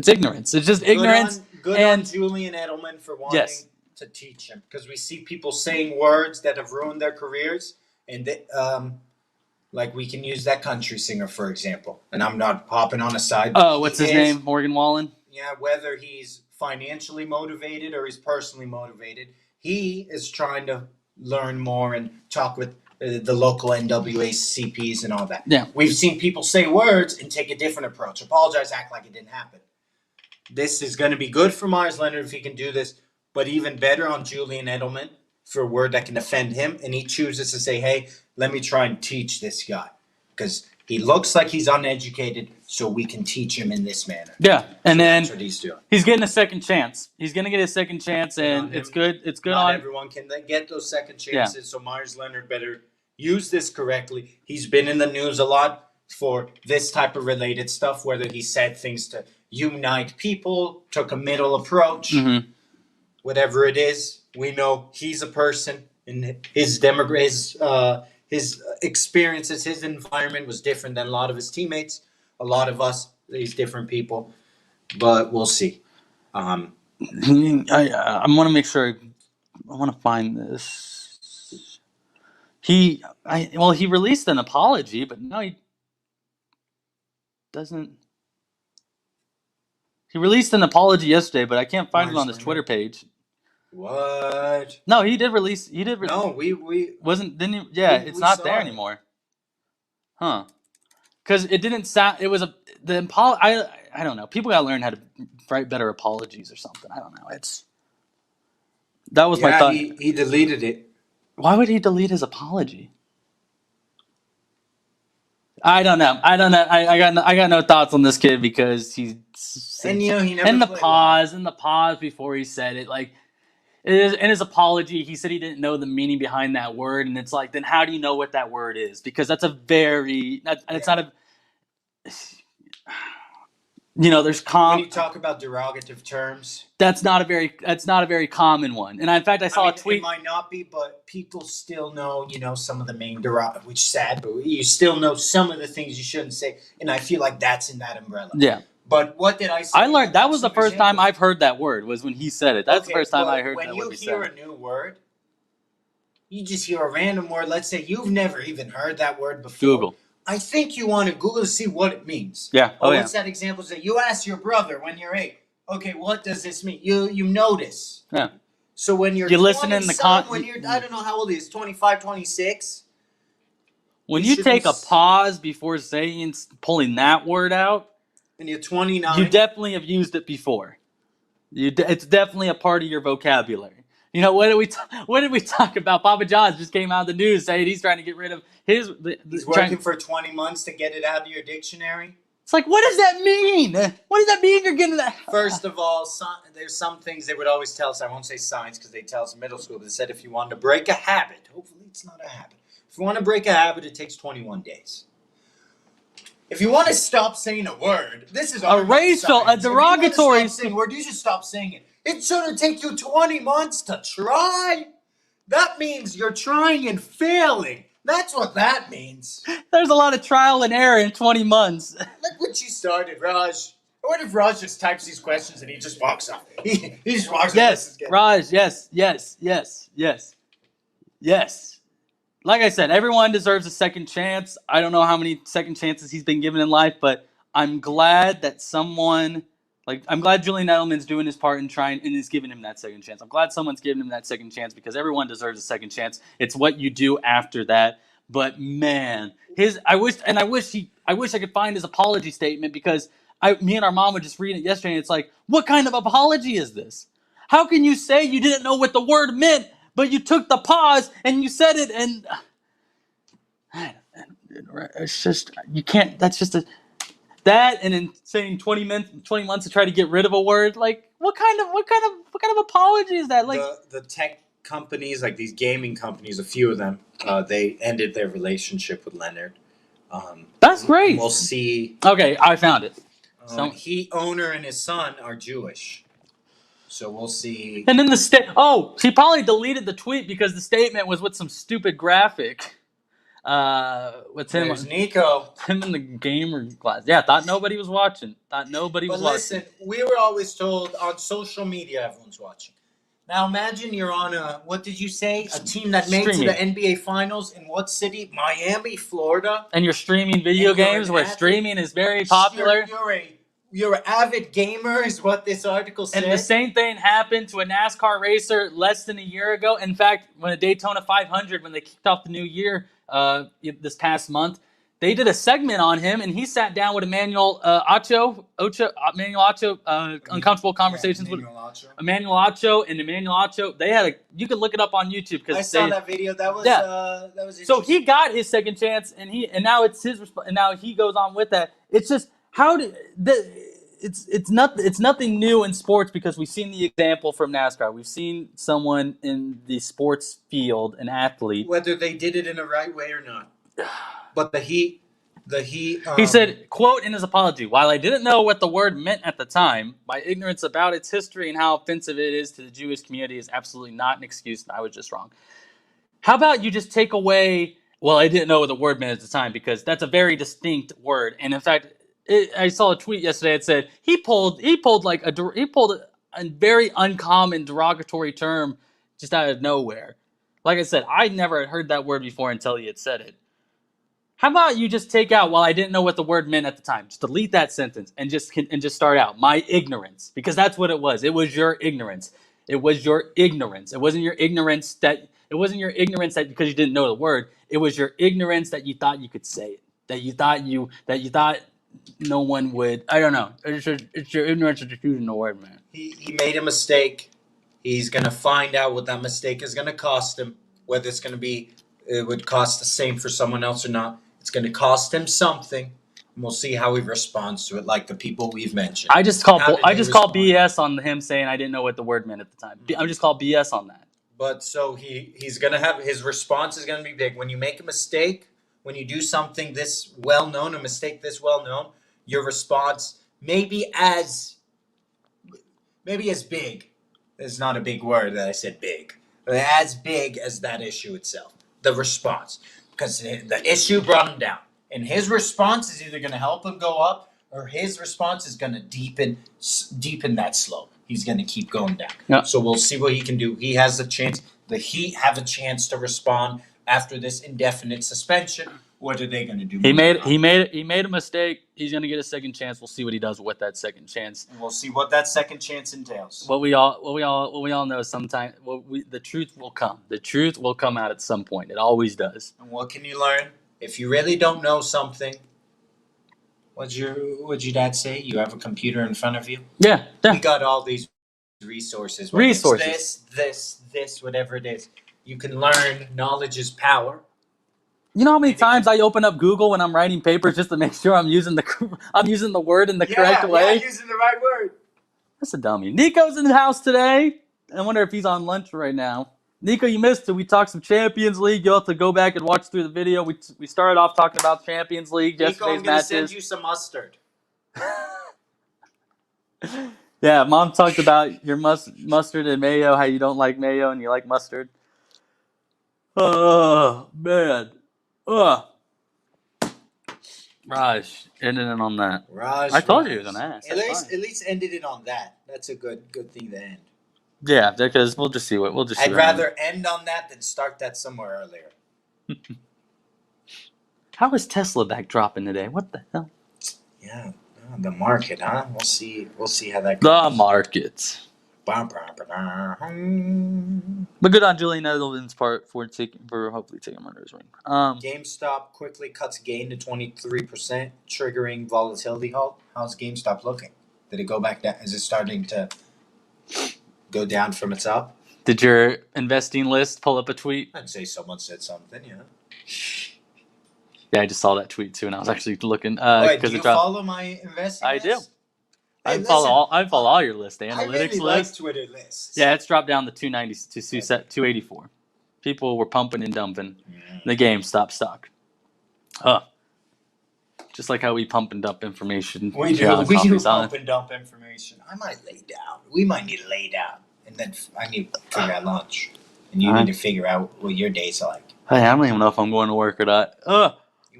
[SPEAKER 1] ignorance. It's just ignorance.
[SPEAKER 3] Good on Julian Edelman for wanting to teach him, because we see people saying words that have ruined their careers, and like we can use that country singer for example. And I'm not popping on a side.
[SPEAKER 1] Oh, what's his name? Morgan Wallen.
[SPEAKER 3] Yeah, whether he's financially motivated or he's personally motivated, he is trying to learn more and talk with the local NWA CPs and all that.
[SPEAKER 1] Yeah.
[SPEAKER 3] We've seen people say words and take a different approach. Apologize, act like it didn't happen. This is going to be good for Myers Leonard if he can do this, but even better on Julian Edelman for a word that can offend him, and he chooses to say, hey, let me try and teach this guy. Because he looks like he's uneducated, so we can teach him in this manner.
[SPEAKER 1] Yeah, and then
[SPEAKER 3] that's what he's doing.
[SPEAKER 1] He's getting a second chance. He's going to get a second chance, and it's good. It's good.
[SPEAKER 3] Not everyone can get those second chances, so Myers Leonard better use this correctly. He's been in the news a lot for this type of related stuff, whether he said things to unite people, took a middle approach, whatever it is. We know he's a person, and his his experiences, his environment was different than a lot of his teammates. A lot of us, these different people, but we'll see.
[SPEAKER 1] I want to make sure. I want to find this. He released an apology, but no, he doesn't. He released an apology yesterday, but I can't find it on his Twitter page.
[SPEAKER 3] What?
[SPEAKER 1] No, he did release. No,
[SPEAKER 3] we
[SPEAKER 1] wasn't. Didn't he? Yeah, it's not there anymore. Huh? Because it didn't sound. It was I don't know. People gotta learn how to write better apologies or something. I don't know. That was my thought.
[SPEAKER 3] He deleted it.
[SPEAKER 1] Why would he delete his apology? I don't know. I got no thoughts on this kid because he never in the pause before he said it, like in his apology, he said he didn't know the meaning behind that word, and it's like, then how do you know what that word is? Because that's a very it's not a. There's
[SPEAKER 3] when you talk about derogative terms,
[SPEAKER 1] that's not a very common one. And in fact, I saw a tweet.
[SPEAKER 3] It might not be, but people still know, some of the main derogatory, which is sad, but you still know some of the things you shouldn't say. And I feel like that's in that umbrella.
[SPEAKER 1] Yeah.
[SPEAKER 3] But what did I say?
[SPEAKER 1] I learned that was the first time I've heard that word, was when he said it. That's the first time I heard that word.
[SPEAKER 3] When you hear a new word, you just hear a random word. Let's say you've never even heard that word before.
[SPEAKER 1] Google.
[SPEAKER 3] I think you want to Google to see what it means.
[SPEAKER 1] Yeah.
[SPEAKER 3] What's that example say? You ask your brother when you're 8. Okay, what does this mean? You notice.
[SPEAKER 1] Yeah.
[SPEAKER 3] So when you're
[SPEAKER 1] listen in the
[SPEAKER 3] when you're, I don't know how old he is, 25, 26.
[SPEAKER 1] When
[SPEAKER 2] You
[SPEAKER 1] you take a
[SPEAKER 2] shouldn't s-
[SPEAKER 1] pause before saying pulling that word out,
[SPEAKER 2] And you're 29.
[SPEAKER 1] you definitely have used it before. It's definitely a part of your vocabulary. You know, what did we talk about? Papa John's just came out of the news saying he's trying to get rid of his.
[SPEAKER 2] He's working for 20 months to get it out of your dictionary.
[SPEAKER 1] It's like, what does that mean? What does that mean? You're getting that.
[SPEAKER 2] First of all, there's some things they would always tell us. I won't say science because they tell us in middle school. But they said if you want to break a habit, hopefully it's not a habit. If you want to break a habit, it takes 21 days. If you want to stop saying a word, this is
[SPEAKER 1] A racial, a derogatory.
[SPEAKER 2] If you want to stop saying a word, you should stop saying it. It shouldn't take you 20 months to try. That means you're trying and failing. That's what that means.
[SPEAKER 1] There's a lot of trial and error in 20 months.
[SPEAKER 2] Look what you started, Raj. What if Raj just types these questions and he just walks off? He just walks off.
[SPEAKER 1] Yes, Raj. Yes. Like I said, everyone deserves a second chance. I don't know how many second chances he's been given in life, but I'm glad that I'm glad Julian Edelman's doing his part and is giving him that second chance. I'm glad someone's giving him that second chance because everyone deserves a second chance. It's what you do after that. But man, I wish I could find his apology statement because me and our mom were just reading it yesterday and it's like, what kind of apology is this? How can you say you didn't know what the word meant, but you took the pause and you said it and it's just you can't. That's just that and then saying 20 months to try to get rid of a word. Like what kind of apology is that? Like
[SPEAKER 2] the tech companies, like these gaming companies, a few of them, they ended their relationship with Leonard.
[SPEAKER 1] That's great.
[SPEAKER 2] We'll see.
[SPEAKER 1] Okay, I found it.
[SPEAKER 2] Owner and his son are Jewish. So we'll see.
[SPEAKER 1] And then she probably deleted the tweet because the statement was with some stupid graphic. What's him?
[SPEAKER 2] There's Nico.
[SPEAKER 1] Him in the gamer class. Yeah, thought nobody was watching. But
[SPEAKER 2] listen, we were always told on social media everyone's watching. Now imagine you're on what did you say? A team that made to the NBA Finals in what city? Miami, Florida.
[SPEAKER 1] And you're streaming video games where streaming is very popular.
[SPEAKER 2] You're an avid gamer is what this article said.
[SPEAKER 1] And the same thing happened to a NASCAR racer less than a year ago. In fact, when a Daytona 500, when they kicked off the new year this past month, they did a segment on him, and he sat down with Emmanuel Acho, Uncomfortable Conversations with Emmanuel Acho, and Emmanuel Acho. They had you could look it up on YouTube because
[SPEAKER 2] I saw that video. That was that was
[SPEAKER 1] so he got his second chance, and now it's his and now he goes on with that. It's just it's nothing new in sports because we've seen the example from NASCAR. We've seen someone in the sports field, an athlete,
[SPEAKER 2] whether they did it in the right way or not. But he
[SPEAKER 1] said, quote in his apology, while I didn't know what the word meant at the time, my ignorance about its history and how offensive it is to the Jewish community is absolutely not an excuse, and I was just wrong. How about you just take away, well, I didn't know what the word meant at the time, because that's a very distinct word. And in fact, I saw a tweet yesterday that said he pulled a very uncommon derogatory term just out of nowhere. Like I said, I never had heard that word before until he had said it. How about you just take out, well, I didn't know what the word meant at the time. Just delete that sentence and just start out, my ignorance. Because that's what it was. It was your ignorance. It was your ignorance. It wasn't your ignorance that because you didn't know the word. It was your ignorance that you thought you could say it. That you thought no one would. I don't know. It's your ignorance of choosing the word, man.
[SPEAKER 2] He made a mistake. He's gonna find out what that mistake is gonna cost him. Whether it would cost the same for someone else or not. It's going to cost him something, and we'll see how he responds to it. Like the people we've mentioned.
[SPEAKER 1] I just call BS on him saying I didn't know what the word meant at the time. I just call BS on that.
[SPEAKER 2] But so he's going to have his response is going to be big. When you make a mistake, when you do something this well known, a mistake this well known, your response maybe as big. It's not a big word that I said big. As big as that issue itself. The response. Because the issue brought him down. And his response is either going to help him go up or his response is going to deepen that slope. He's going to keep going down.
[SPEAKER 1] Yeah.
[SPEAKER 2] So we'll see what he can do. He has a chance. The Heat have a chance to respond after this indefinite suspension. What are they going to do?
[SPEAKER 1] He made a mistake. He's going to get a second chance. We'll see what he does with that second chance.
[SPEAKER 2] And we'll see what that second chance entails.
[SPEAKER 1] What we all know sometime. The truth will come. The truth will come out at some point. It always does.
[SPEAKER 2] And what can you learn?
[SPEAKER 3] If you really don't know something, what'd your dad say? You have a computer in front of you.
[SPEAKER 1] Yeah,
[SPEAKER 3] We
[SPEAKER 1] yeah.
[SPEAKER 3] got all these resources. Whether it's
[SPEAKER 1] Resources.
[SPEAKER 3] this, whatever it is. You can learn. Knowledge is power.
[SPEAKER 1] You know how many
[SPEAKER 3] And it can-
[SPEAKER 1] times I open up Google when I'm writing papers just to make sure I'm using the word in the correct way?
[SPEAKER 3] Yeah, using the right word.
[SPEAKER 1] That's a dummy. Nico's in the house today. I wonder if he's on lunch right now. Nico, you missed it. We talked some Champions League. You'll have to go back and watch through the video. We started off talking about Champions League,
[SPEAKER 3] Nico,
[SPEAKER 1] yesterday's
[SPEAKER 3] I'm gonna send
[SPEAKER 1] matches.
[SPEAKER 3] you some mustard.
[SPEAKER 1] Yeah, Mom talked about your mustard and mayo, how you don't like mayo and you like mustard. Oh, man. Ugh. Raj, ending it on that.
[SPEAKER 3] Raj,
[SPEAKER 1] I told you he was gonna ask.
[SPEAKER 3] At
[SPEAKER 1] That's
[SPEAKER 3] least,
[SPEAKER 1] fine.
[SPEAKER 3] at least ended it on that. That's a good thing to end.
[SPEAKER 1] Yeah, because we'll just see what
[SPEAKER 3] I'd rather end on that than start that somewhere earlier.
[SPEAKER 1] How is Tesla back dropping today? What the hell?
[SPEAKER 3] Yeah, the market, huh? We'll see how that goes.
[SPEAKER 1] The markets.
[SPEAKER 3] But
[SPEAKER 1] But good on Julian Edelman's part for hopefully taking him under his wing.
[SPEAKER 3] GameStop quickly cuts gain to 23%, triggering volatility halt. How's GameStop looking? Did it go back down? Is it starting to go down from its up?
[SPEAKER 1] Did your investing list pull up a tweet?
[SPEAKER 3] I'd say someone said something, yeah.
[SPEAKER 1] Yeah, I just saw that tweet too, and I was actually looking
[SPEAKER 3] Wait, do
[SPEAKER 1] because
[SPEAKER 3] you
[SPEAKER 1] it dropped.
[SPEAKER 3] follow my investing
[SPEAKER 1] I
[SPEAKER 3] list?
[SPEAKER 1] do.
[SPEAKER 3] Hey,
[SPEAKER 1] I follow all your list, the
[SPEAKER 3] I
[SPEAKER 1] analytics
[SPEAKER 3] really
[SPEAKER 1] list.
[SPEAKER 3] like Twitter lists.
[SPEAKER 1] Yeah, it's dropped down to 290 to 284. People were pumping and dumping. The GameStop stock. Just like how we pump and dump information.
[SPEAKER 3] We
[SPEAKER 1] here
[SPEAKER 3] do.
[SPEAKER 1] on
[SPEAKER 3] We do
[SPEAKER 1] Coffee's On.
[SPEAKER 3] pump and dump information. I might lay down. We might need to lay down, and then I need to figure out lunch, and you
[SPEAKER 1] Alright.
[SPEAKER 3] need to figure out what your day's like.
[SPEAKER 1] Hey, I don't even know if I'm going to work or not.
[SPEAKER 3] You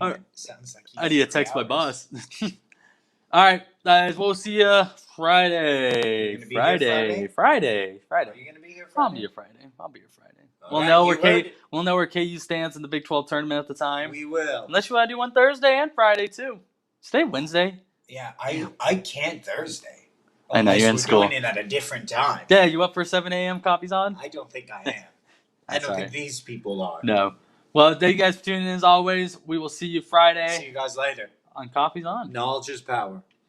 [SPEAKER 1] Alright.
[SPEAKER 3] sounds like you
[SPEAKER 1] I need to
[SPEAKER 3] got
[SPEAKER 1] text my
[SPEAKER 3] 3
[SPEAKER 1] boss. All right, guys, we'll see you Friday.
[SPEAKER 3] You gonna be here
[SPEAKER 1] Friday.
[SPEAKER 3] Are you gonna be here
[SPEAKER 1] I'll
[SPEAKER 3] Friday?
[SPEAKER 1] be here Friday.
[SPEAKER 3] All
[SPEAKER 1] We'll
[SPEAKER 3] right,
[SPEAKER 1] know
[SPEAKER 3] you
[SPEAKER 1] where
[SPEAKER 3] heard it.
[SPEAKER 1] We'll know where KU stands in the Big 12 tournament at the time.
[SPEAKER 3] We will.
[SPEAKER 1] Unless you want to do one Thursday and Friday too. Stay Wednesday.
[SPEAKER 3] Yeah, I can't Thursday.
[SPEAKER 1] I know,
[SPEAKER 3] Unless
[SPEAKER 1] you're in
[SPEAKER 3] we're
[SPEAKER 1] school.
[SPEAKER 3] doing it at a different time.
[SPEAKER 1] Yeah, you up for 7 a.m. copies on?
[SPEAKER 3] I don't think I am. I
[SPEAKER 1] That's
[SPEAKER 3] don't
[SPEAKER 1] all
[SPEAKER 3] think
[SPEAKER 1] right.
[SPEAKER 3] these people are.
[SPEAKER 1] No. Well, thank you guys for tuning in as always. We will see you Friday
[SPEAKER 3] See you guys later.
[SPEAKER 1] on Coffees On.
[SPEAKER 3] Knowledge is power.